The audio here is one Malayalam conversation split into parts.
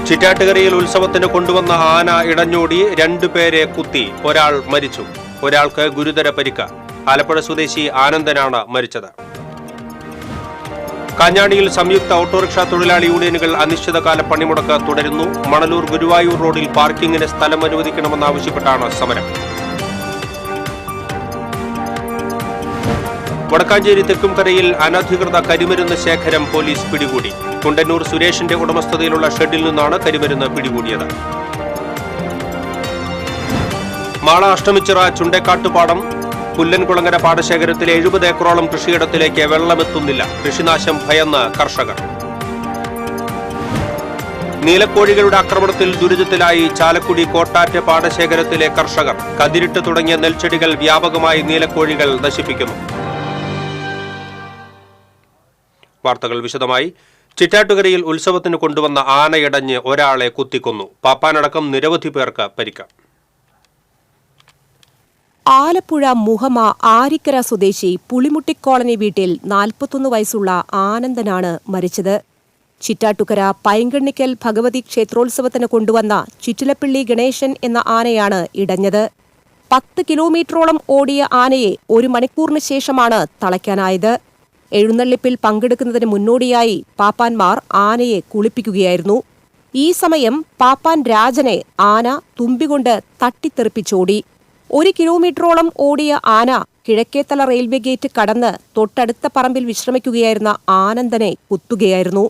ചിറ്റാറ്റുകരയിൽ ഉത്സവത്തിന് കൊണ്ടുവന്ന ആന ഇടഞ്ഞോടി 2 പേരെ കുത്തി, ഒരാൾ മരിച്ചു. ഒരാൾക്ക് ഗുരുതര പരിക്ക്. ആലപ്പുഴ സ്വദേശി ആനന്ദനാണ് മരിച്ചത്. കാഞ്ഞാണിയിൽ സംയുക്ത ഓട്ടോറിക്ഷ തൊഴിലാളി യൂണിയനുകൾ അനിശ്ചിതകാല പണിമുടക്ക് തുടരുന്നു. മണലൂർ ഗുരുവായൂർ റോഡിൽ പാർക്കിങ്ങിന് സ്ഥലം അനുവദിക്കണമെന്നാവശ്യപ്പെട്ടാണ് സമരം. വടക്കാഞ്ചേരി തെക്കുംകരയിൽ അനധികൃത കരിമരുന്ന് ശേഖരം പോലീസ് പിടികൂടി. കുണ്ടന്നൂർ സുരേഷിന്റെ ഉടമസ്ഥതയിലുള്ള ഷെഡിൽ നിന്നാണ് കരിമരുന്ന് പിടികൂടിയത്. മാള അഷ്ടമിച്ചിറ ചുണ്ടേക്കാട്ടുപാടം പുല്ലൻകുളങ്ങര പാടശേഖരത്തിലെ 70 ഏക്കറോളം കൃഷിയിടത്തിലേക്ക് വെള്ളമെത്തുന്നില്ല. കൃഷിനാശം ഭയന്ന് കർഷകർ. നീലക്കോഴികളുടെ ആക്രമണത്തിൽ ദുരിതത്തിലായി ചാലക്കുടി കോട്ടാറ്റ് പാടശേഖരത്തിലെ കർഷകർ. കതിരിട്ട് തുടങ്ങിയ നെൽച്ചെടികൾ വ്യാപകമായി നീലക്കോഴികൾ നശിപ്പിക്കുന്നു. വാർത്തകൾ വിശദമായി. ചിറ്റാറ്റുകരയിൽ ഉത്സവത്തിന് കൊണ്ടുവന്ന ആനയടഞ്ഞ് ഒരാളെ കുത്തിക്കൊന്നു. പാപ്പാനടക്കം നിരവധി പേർക്ക് പരിക്ക്. ആലപ്പുഴ മുഹമ്മ ആരിക്കര സ്വദേശി പുളിമുട്ടിക്കോളനി വീട്ടിൽ 41 വയസ്സുള്ള ആനന്ദനാണ് മരിച്ചത്. ചിറ്റാറ്റുകര പൈങ്കണ്ണിക്കൽ ഭഗവതി ക്ഷേത്രോത്സവത്തിന് കൊണ്ടുവന്ന ചിറ്റിലപ്പിള്ളി ഗണേശൻ എന്ന ആനയാണ് ഇടഞ്ഞത്. 10 കിലോമീറ്ററോളം ഓടിയ ആനയെ 1 മണിക്കൂറിന് ശേഷമാണ് തളയ്ക്കാനായത്. എഴുന്നള്ളിപ്പിൽ പങ്കെടുക്കുന്നതിന് മുന്നോടിയായി പാപ്പാന്മാർ ആനയെ കുളിപ്പിക്കുകയായിരുന്നു. ഈ സമയം പാപ്പാൻ രാജനെ ആന തുമ്പികൊണ്ട് തട്ടിത്തെറിപ്പിച്ചോടി. 1 കിലോമീറ്ററോളം ഓടിയ ആന കിഴക്കേത്തല റെയിൽവേ ഗേറ്റ് കടന്ന് തൊട്ടടുത്ത പറമ്പിൽ വിശ്രമിക്കുകയായിരുന്ന ആനന്ദനെ കുത്തുകയായിരുന്നു.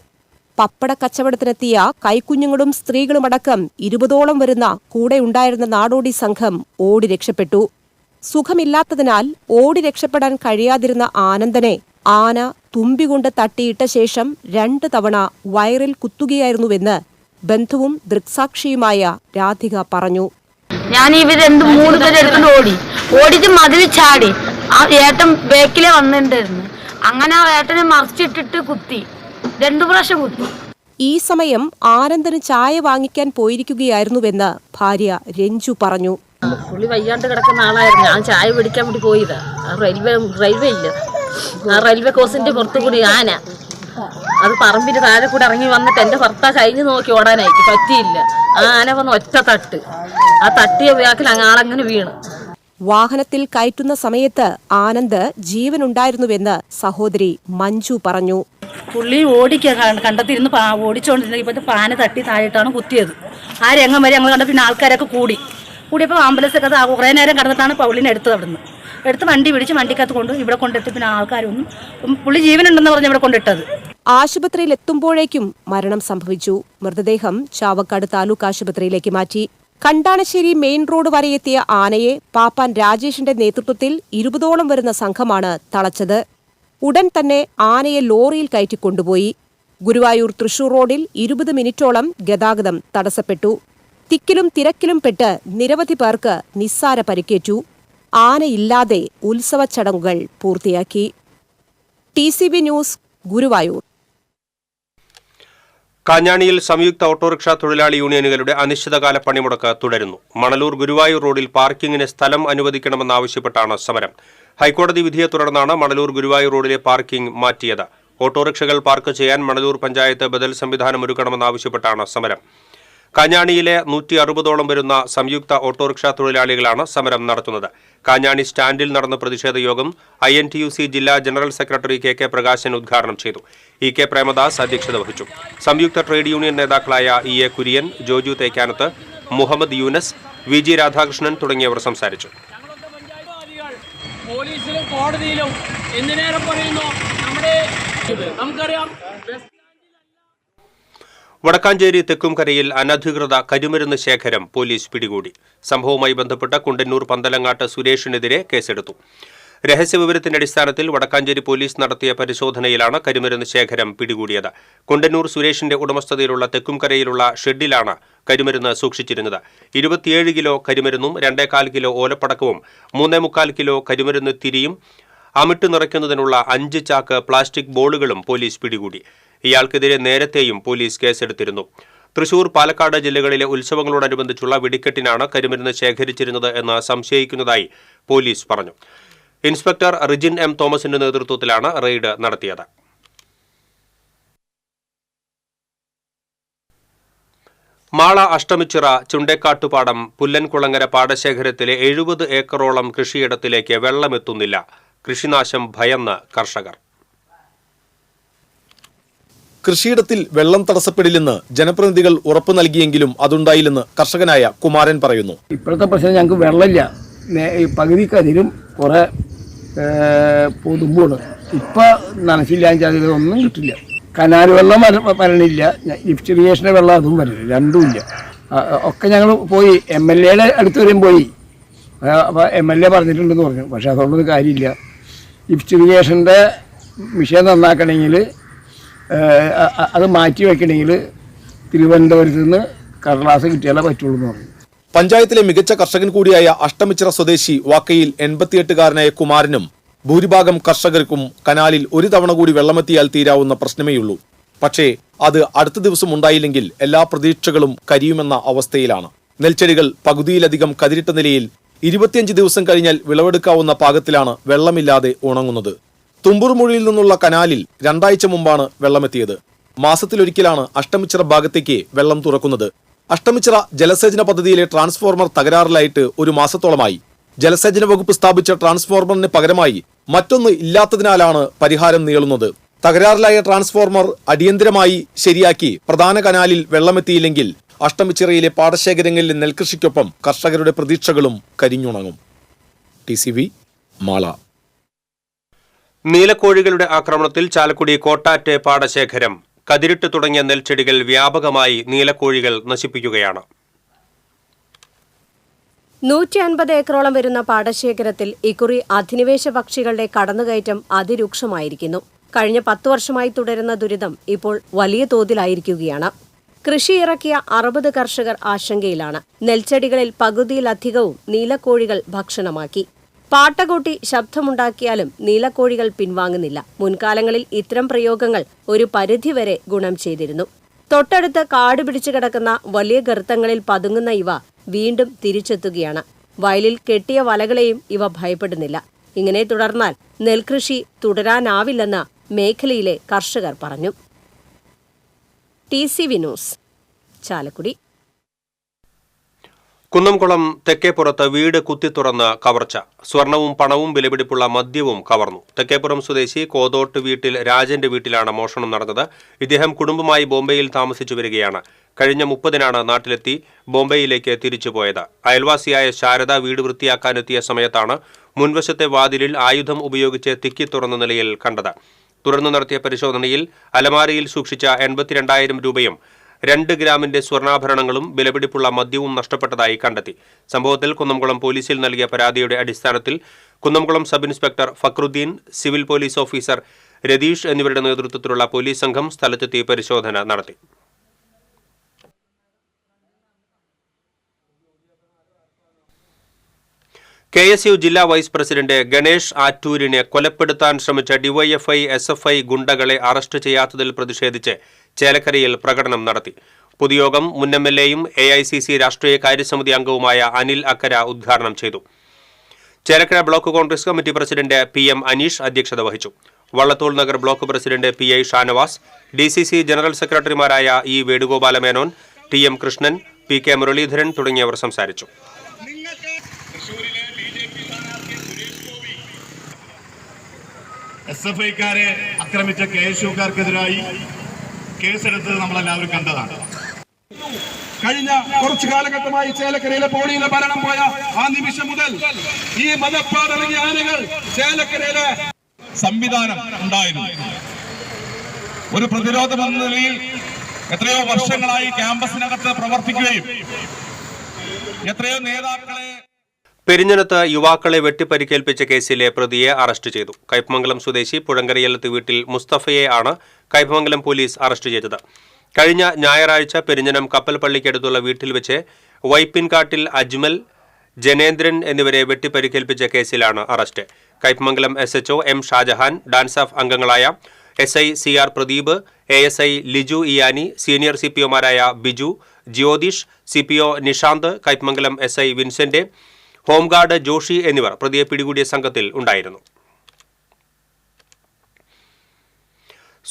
പപ്പട കച്ചവടത്തിനെത്തിയ കൈക്കുഞ്ഞുങ്ങളും സ്ത്രീകളുമടക്കം 20ഓളം വരുന്ന കൂടെയുണ്ടായിരുന്ന നാടോടി സംഘം ഓടി രക്ഷപ്പെട്ടു. സുഖമില്ലാത്തതിനാൽ ഓടി രക്ഷപ്പെടാൻ കഴിയാതിരുന്ന ആനന്ദനെ ആന തുമ്പികൊണ്ട് തട്ടിയിട്ട ശേഷം 2 തവണ വയറിൽ കുത്തുകയായിരുന്നുവെന്ന് ബന്ധുവും ദൃക്സാക്ഷിയുമായ രാധിക പറഞ്ഞു. ഞാൻ ഇവരെന്ത് 3 പേര് എടുത്തുകൊണ്ട് ഓടിച്ച് മതിൽ ചാടി. ആ ഏട്ടൻ ബേക്കിലെ വന്നിട്ടുണ്ടായിരുന്നു. അങ്ങനെ ആ ഏട്ടനെ മറിച്ചിട്ടിട്ട് കുത്തി, 2 പ്രാവശ്യം കുത്തി. ഈ സമയം ആനന്ദന് ചായ വാങ്ങിക്കാൻ പോയിരിക്കുകയായിരുന്നുവെന്ന് ഭാര്യ രഞ്ജു പറഞ്ഞു. പുള്ളി വയ്യാണ്ട് കിടക്കുന്ന ആളായിരുന്നു. ഞാൻ ചായ പിടിക്കാൻ വേണ്ടി പോയതാ. റെയിൽവേ ഇല്ല, ആ റെയിൽവേ കോസിന്റെ പുറത്തുകൂടി ആന അത് പറമ്പിന്റെ താഴെ കൂടെ ഇറങ്ങി വന്നിട്ട് എന്റെ ഭർത്താവ് കഴിഞ്ഞു നോക്കി ഓടാനായിട്ട് പറ്റിയില്ല. ആ ആന വന്ന് ഒറ്റ തട്ട്, ആ തട്ടിയ വ്യാക്കിൽ ആളങ്ങനെ വീണ്. വാഹനത്തിൽ കയറ്റുന്ന സമയത്ത് ആനന്ദ് ജീവനുണ്ടായിരുന്നുവെന്ന് സഹോദരി മഞ്ജു പറഞ്ഞു. പുള്ളി കണ്ടെത്തിരുന്ന് ഓടിച്ചോണ്ടിരുന്ന ഇപ്പോഴത്തെ പാന തട്ടി താഴെട്ടാണ് കുത്തിയത്. ആ രംഗം വരെ ഞങ്ങൾ കണ്ട. പിന്നെ ആൾക്കാരൊക്കെ കൂടിയപ്പോൾ ആംബുലൻസൊക്കെ കുറേ നേരം കടന്നിട്ടാണ് പൗളിനെ എടുത്തത്. എടുത്ത് വണ്ടി പിടിച്ച് വണ്ടിക്കകത്ത് കൊണ്ട് ഇവിടെ കൊണ്ടിട്ട് പിന്നെ ആൾക്കാരൊന്നും പുള്ളി ജീവനുണ്ടെന്ന് പറഞ്ഞ് ഇവിടെ കൊണ്ടിട്ടത്. ആശുപത്രിയിൽ എത്തുമ്പോഴേക്കും മരണം സംഭവിച്ചു. മൃതദേഹം ചാവക്കാട് താലൂക്ക് ആശുപത്രിയിലേക്ക് മാറ്റി. കണ്ടാണശ്ശേരി മെയിൻ റോഡ് വരെ എത്തിയ ആനയെ പാപ്പാൻ രാജേഷിന്റെ നേതൃത്വത്തിൽ 20ഓളം വരുന്ന സംഘമാണ് തളച്ചത്. ഉടൻ തന്നെ ആനയെ ലോറിയിൽ കയറ്റിക്കൊണ്ടുപോയി. ഗുരുവായൂർ തൃശൂർ റോഡിൽ 20 മിനിറ്റോളം ഗതാഗതം തടസ്സപ്പെട്ടു. തിക്കിലും തിരക്കിലും പെട്ട് നിരവധി പേർക്ക് നിസ്സാര പരിക്കേറ്റു. ആനയില്ലാതെ ഉത്സവ ചടങ്ങുകൾ പൂർത്തിയാക്കി. TCB news, Guruvayur. കാഞ്ഞാണിയിൽ സംയുക്ത ഓട്ടോറിക്ഷ തൊഴിലാളി യൂണിയനുകളുടെ അനിശ്ചിതകാല പണിമുടക്ക് തുടരുന്നു. മണലൂർ ഗുരുവായൂർ റോഡിൽ പാർക്കിങ്ങിന് സ്ഥലം അനുവദിക്കണമെന്നാവശ്യപ്പെട്ടാണ് സമരം. ഹൈക്കോടതി വിധിയെ തുടർന്നാണ് മണലൂർ ഗുരുവായൂർ റോഡിലെ പാർക്കിംഗ് മാറ്റിയത്. ഓട്ടോറിക്ഷകൾ പാർക്ക് ചെയ്യാൻ മണലൂർ പഞ്ചായത്ത് ബദൽ സംവിധാനം ഒരുക്കണമെന്നാവശ്യപ്പെട്ടാണ് സമരം. കാഞ്ഞാണിയിലെ 160ഓളം വരുന്ന സംയുക്ത ഓട്ടോറിക്ഷ തൊഴിലാളികളാണ് സമരം നടത്തുന്നത്. കാഞ്ഞാണി സ്റ്റാൻഡിൽ നടന്ന പ്രതിഷേധ യോഗം INTUC ജില്ലാ ജനറൽ സെക്രട്ടറി KK പ്രകാശൻ ഉദ്ഘാടനം ചെയ്തു. EK പ്രേമദാസ് അധ്യക്ഷത വഹിച്ചു. സംയുക്ത ട്രേഡ് യൂണിയൻ നേതാക്കളായ EA കുര്യൻ, ജോജു തേക്കാനത്ത്, മുഹമ്മദ് യൂനസ്, VG രാധാകൃഷ്ണൻ തുടങ്ങിയവർ സംസാരിച്ചു. പോലീസിലും കോടതിയിലും എന്തിനേറെ പറയുന്നു നമുക്കറിയാം. വടക്കാഞ്ചേരി തെക്കുംകരയിൽ അനധികൃത കരിമരുന്ന് ശേഖരം പോലീസ് പിടികൂടി. സംഭവവുമായി ബന്ധപ്പെട്ട് കുണ്ടന്നൂർ പന്തലങ്ങാട്ട് സുരേഷിനെതിരെ കേസെടുത്തു. രഹസ്യവിവരത്തിന്റെ അടിസ്ഥാനത്തിൽ വടക്കാഞ്ചേരി പോലീസ് നടത്തിയ പരിശോധനയിലാണ് കരിമരുന്ന് ശേഖരം പിടികൂടിയത്. കുണ്ടന്നൂർ സുരേഷിന്റെ ഉടമസ്ഥതയിലുള്ള തെക്കുംകരയിലുള്ള ഷെഡിലാണ് കരിമരുന്ന് സൂക്ഷിച്ചിരുന്നത്. 27 കിലോ കരിമരുന്നും 2.25 കിലോ ഓലപ്പടക്കവും 3.25 കിലോ കരിമരുന്ന് തിരിയും അമിട്ട് നിറയ്ക്കുന്നതിനുള്ള 5 ചാക്ക് പ്ലാസ്റ്റിക് ബോളുകളും പോലീസ് പിടികൂടി. ഇയാൾക്കെതിരെ നേരത്തെയും പോലീസ് കേസെടുത്തിരുന്നു. തൃശൂർ, പാലക്കാട് ജില്ലകളിലെ ഉത്സവങ്ങളോടനുബന്ധിച്ചുള്ള വെടിക്കെട്ടിനാണ് കരിമരുന്ന് ശേഖരിച്ചിരുന്നത് എന്ന് സംശയിക്കുന്നതായി പോലീസ് പറഞ്ഞു. Inspector Rijin M. തോമസിന്റെ നേതൃത്വത്തിലാണ് റെയ്ഡ് നടത്തിയത്. മാള അഷ്ടമിച്ചിറ ചുണ്ടേക്കാട്ടുപാടം പുല്ലൻകുളങ്ങര പാടശേഖരത്തിലെ 70 ഏക്കറോളം കൃഷിയിടത്തിലേക്ക് വെള്ളമെത്തുന്നില്ല. കൃഷിനാശം ഭയന്ന് കർഷകർ. കൃഷിയിടത്തിൽ വെള്ളം തടസ്സപ്പെടില്ലെന്ന് ജനപ്രതിനിധികൾ ഉറപ്പു നൽകിയെങ്കിലും അതുണ്ടായില്ലെന്ന് കർഷകനായ കുമാരൻ പറയുന്നു. ഇപ്പോഴത്തെ പ്രശ്നം ഞങ്ങൾക്ക് വെള്ളമില്ല. പകുതിക്കതിരും കുറെ പൊതുമ്പാണ്. ഇപ്പം നനച്ചില്ലാച്ചാൽ ഒന്നും കിട്ടില്ല. കനാൽ വെള്ളം വരണില്ല, ലിഫ്റ്റ് ഇറിഗേഷൻ്റെ വെള്ളം അതും വരില്ല, രണ്ടുമില്ല. ഒക്കെ ഞങ്ങൾ പോയി MLA അടുത്ത് വരെയും പോയി. അപ്പോൾ MLA പറഞ്ഞിട്ടുണ്ടെന്ന് പറഞ്ഞു. പക്ഷെ അതുകൊണ്ടൊന്നും കാര്യമില്ല. ലിഫ്റ്റ് ഇറിഗേഷൻ്റെ മിഷൻ നന്നാക്കണമെങ്കിൽ അത് മാറ്റി വയ്ക്കണമെങ്കിൽ തിരുവനന്തപുരത്ത് നിന്ന് കടലാസ് കിട്ടിയാലേ പറ്റുള്ളൂ എന്ന് പറഞ്ഞു. പഞ്ചായത്തിലെ മികച്ച കർഷകൻ കൂടിയായ അഷ്ടമിച്ചിറ സ്വദേശി വാക്കയിൽ 88-കാരനായ കുമാരനും ഭൂരിഭാഗം കർഷകർക്കും കനാലിൽ ഒരു തവണ കൂടി വെള്ളമെത്തിയാൽ തീരാവുന്ന പ്രശ്നമേയുള്ളൂ. പക്ഷേ അത് അടുത്ത ദിവസം ഉണ്ടായില്ലെങ്കിൽ എല്ലാ പ്രതീക്ഷകളും കരിയുമെന്ന അവസ്ഥയിലാണ്. നെൽച്ചെടികൾ പകുതിയിലധികം കതിരിട്ട നിലയിൽ 25 ദിവസം കഴിഞ്ഞാൽ വിളവെടുക്കാവുന്ന പാകത്തിലാണ് വെള്ളമില്ലാതെ ഉണങ്ങുന്നത്. തുമ്പൂർമുഴിയിൽ നിന്നുള്ള കനാലിൽ 2 ആഴ്ച മുമ്പാണ് വെള്ളമെത്തിയത്. മാസത്തിലൊരിക്കലാണ് അഷ്ടമിച്ചിറ ഭാഗത്തേക്ക് വെള്ളം തുറക്കുന്നത്. അഷ്ടമിച്ചിറ ജലസേചന പദ്ധതിയിലെ ട്രാൻസ്ഫോർമർ തകരാറിലായിട്ട് 1 മാസത്തോളമായി. ജലസേചന വകുപ്പ് സ്ഥാപിച്ച ട്രാൻസ്ഫോർമറിന് പകരമായി മറ്റൊന്ന് ഇല്ലാത്തതിനാലാണ് പരിഹാരം നീളുന്നത്. തകരാറിലായ ട്രാൻസ്ഫോർമർ അടിയന്തരമായി ശരിയാക്കി പ്രധാന കനാലിൽ വെള്ളമെത്തിയില്ലെങ്കിൽ അഷ്ടമിച്ചിറയിലെ പാടശേഖരങ്ങളിലെ നെൽകൃഷിക്കൊപ്പം കർഷകരുടെ പ്രതീക്ഷകളും കരിഞ്ഞുണങ്ങും. TCV മാള. നീലക്കോഴികളുടെ ആക്രമണത്തിൽ ചാലക്കുടി കോട്ടാറ്റ് പാടശേഖരം കതിരിട്ട് തുടങ്ങിയ നെൽച്ചെടികൾ വ്യാപകമായി നീലക്കോഴികൾ നശിപ്പിക്കുകയാണ്. 150 ഏക്കറോളം വരുന്ന പാടശേഖരത്തിൽ ഇക്കുറി അധിനിവേശ പക്ഷികളുടെ കടന്നുകയറ്റം അതിരൂക്ഷമായിരിക്കുന്നു. കഴിഞ്ഞ 10 വർഷമായി തുടരുന്ന ദുരിതം ഇപ്പോൾ വലിയ തോതിലായിരിക്കുകയാണ്. കൃഷി ഇറക്കിയ 60 കർഷകർ ആശങ്കയിലാണ്. നെൽച്ചെടികളിൽ പകുതിയിലധികവും നീലക്കോഴികൾ ഭക്ഷണമാക്കി. പാട്ടകൂട്ടി ശബ്ദമുണ്ടാക്കിയാലും നീലക്കോഴികൾ പിൻവാങ്ങുന്നില്ല. മുൻകാലങ്ങളിൽ ഇത്തരം പ്രയോഗങ്ങൾ ഒരു പരിധിവരെ ഗുണം ചെയ്തിരുന്നു. തൊട്ടടുത്ത് കാട് പിടിച്ചു കിടക്കുന്ന വലിയ ഗർത്തങ്ങളിൽ പതുങ്ങുന്ന ഇവ വീണ്ടും തിരിച്ചെത്തുകയാണ്. വയലിൽ കെട്ടിയ വലകളെയും ഇവ ഭയപ്പെടുന്നില്ല. ഇങ്ങനെ തുടർന്നാൽ നെൽകൃഷി തുടരാനാവില്ലെന്ന് മേഖലയിലെ കർഷകർ പറഞ്ഞു. TCV news, Chalakudy. കുന്നംകുളം തെക്കേപ്പുറത്ത് വീട് കുത്തിത്തുറന്ന് കവർച്ച. സ്വർണവും പണവും വിലപിടിപ്പുള്ള മദ്യവും കവർന്നു. തെക്കേപ്പുറം സ്വദേശി കോതോട്ട് വീട്ടിൽ രാജന്റെ വീട്ടിലാണ് മോഷണം നടന്നത്. ഇദ്ദേഹം കുടുംബമായി ബോംബെയിൽ താമസിച്ചു വരികയാണ്. കഴിഞ്ഞ 30-നാണ് നാട്ടിലെത്തി ബോംബെയിലേക്ക് തിരിച്ചുപോയത്. അയൽവാസിയായ ശാരദ വീട് വൃത്തിയാക്കാനെത്തിയ സമയത്താണ് മുൻവശത്തെ വാതിലിൽ ആയുധം ഉപയോഗിച്ച് തിക്കി തുറന്ന നിലയിൽ കണ്ടത്. തുടർന്ന് നടത്തിയ പരിശോധനയിൽ അലമാരയിൽ സൂക്ഷിച്ച 82,000 രൂപയും 2 ഗ്രാമിന്റെ സ്വർണ്ണാഭരണങ്ങളും വിലപിടിപ്പുള്ള മദ്യവും നഷ്ടപ്പെട്ടതായി കണ്ടെത്തി. സംഭവത്തിൽ കുന്നംകുളം പോലീസിൽ നൽകിയ പരാതിയുടെ അടിസ്ഥാനത്തിൽ Kunnamkulam sub inspector Fakhruddin, civil police officer Ratheesh എന്നിവരുടെ നേതൃത്വത്തിലുള്ള പോലീസ് സംഘം സ്ഥലത്തെത്തി പരിശോധന നടത്തി. KSU ജില്ലാ വൈസ് പ്രസിഡന്റ് ഗണേഷ് ആറ്റൂരിനെ കൊലപ്പെടുത്താൻ ശ്രമിച്ച DYFI SFI ഗുണ്ടകളെ അറസ്റ്റ് ചെയ്യാത്തതിൽ പ്രതിഷേധിച്ച് ചേലക്കരയിൽ പ്രകടനം നടത്തി. പൊതുയോഗം മുൻ MLAയും AICC രാഷ്ട്രീയ കാര്യസമിതി അംഗവുമായ അനിൽ അക്കര ഉദ്ഘാടനം ചെയ്തു. Chelakkara block Congress committee president PM Aneesh അധ്യക്ഷത വഹിച്ചു. Vallathol Nagar block president PI Shanavas, DCC general സെക്രട്ടറിമാരായ E Venugopala Menon, TM Krishnan, PK Muraleedharan തുടങ്ങിയവർ സംസാരിച്ചു. SFIക്കാരെ ആക്രമിച്ച KSUക്കാർക്കെതിരായി കേസെടുത്തത് നമ്മളെല്ലാവരും കണ്ടതാണ്. കഴിഞ്ഞ കുറച്ചു കാലഘട്ടമായി ചേലക്കരയിലെ പോളിയിലെ ഭരണം പോയ ആ നിമിഷം മുതൽ ഈ മതപ്പാടടങ്ങിയ ആനകൾ ചേലക്കരയിലെ സംവിധാനം ഉണ്ടായിരുന്നു. ഒരു പ്രതിരോധം എന്ന നിലയിൽ എത്രയോ വർഷങ്ങളായി ക്യാമ്പസിനകത്ത് പ്രവർത്തിക്കുകയും എത്രയോ നേതാക്കളെ പെരിഞ്ഞനത്ത് യുവാക്കളെ വെട്ടിപ്പരിക്കേൽപ്പിച്ച കേസിലെ പ്രതിയെ അറസ്റ്റ് ചെയ്തു. കയ്പമംഗലം സ്വദേശി പുഴങ്കരയലത്ത് വീട്ടിൽ മുസ്തഫയെ ആണ് കയ്പമംഗലം പോലീസ് അറസ്റ്റ് ചെയ്തത്. കഴിഞ്ഞ ഞായറാഴ്ച പെരിഞ്ഞനം കപ്പൽപ്പള്ളിക്കടുത്തുള്ള വീട്ടിൽ വെച്ച് വൈപ്പിൻകാട്ടിൽ അജ്മൽ, ജനേന്ദ്രൻ എന്നിവരെ വെട്ടിപ്പരിക്കേൽപ്പിച്ച കേസിലാണ് arrest. Kaipamangalam SHO M Shajahan, DANSAF അംഗങ്ങളായ SI CR Pradeep, ASI Liju ഇയാനി, സീനിയർ CPOമാരായ Biju, Jyothish, CPO Nishanth, Kaipamangalam SI Vincent, home guard Joshy എന്നിവർ പ്രതിയെ പിടികൂടിയ സംഘത്തിൽ ഉണ്ടായിരുന്നു.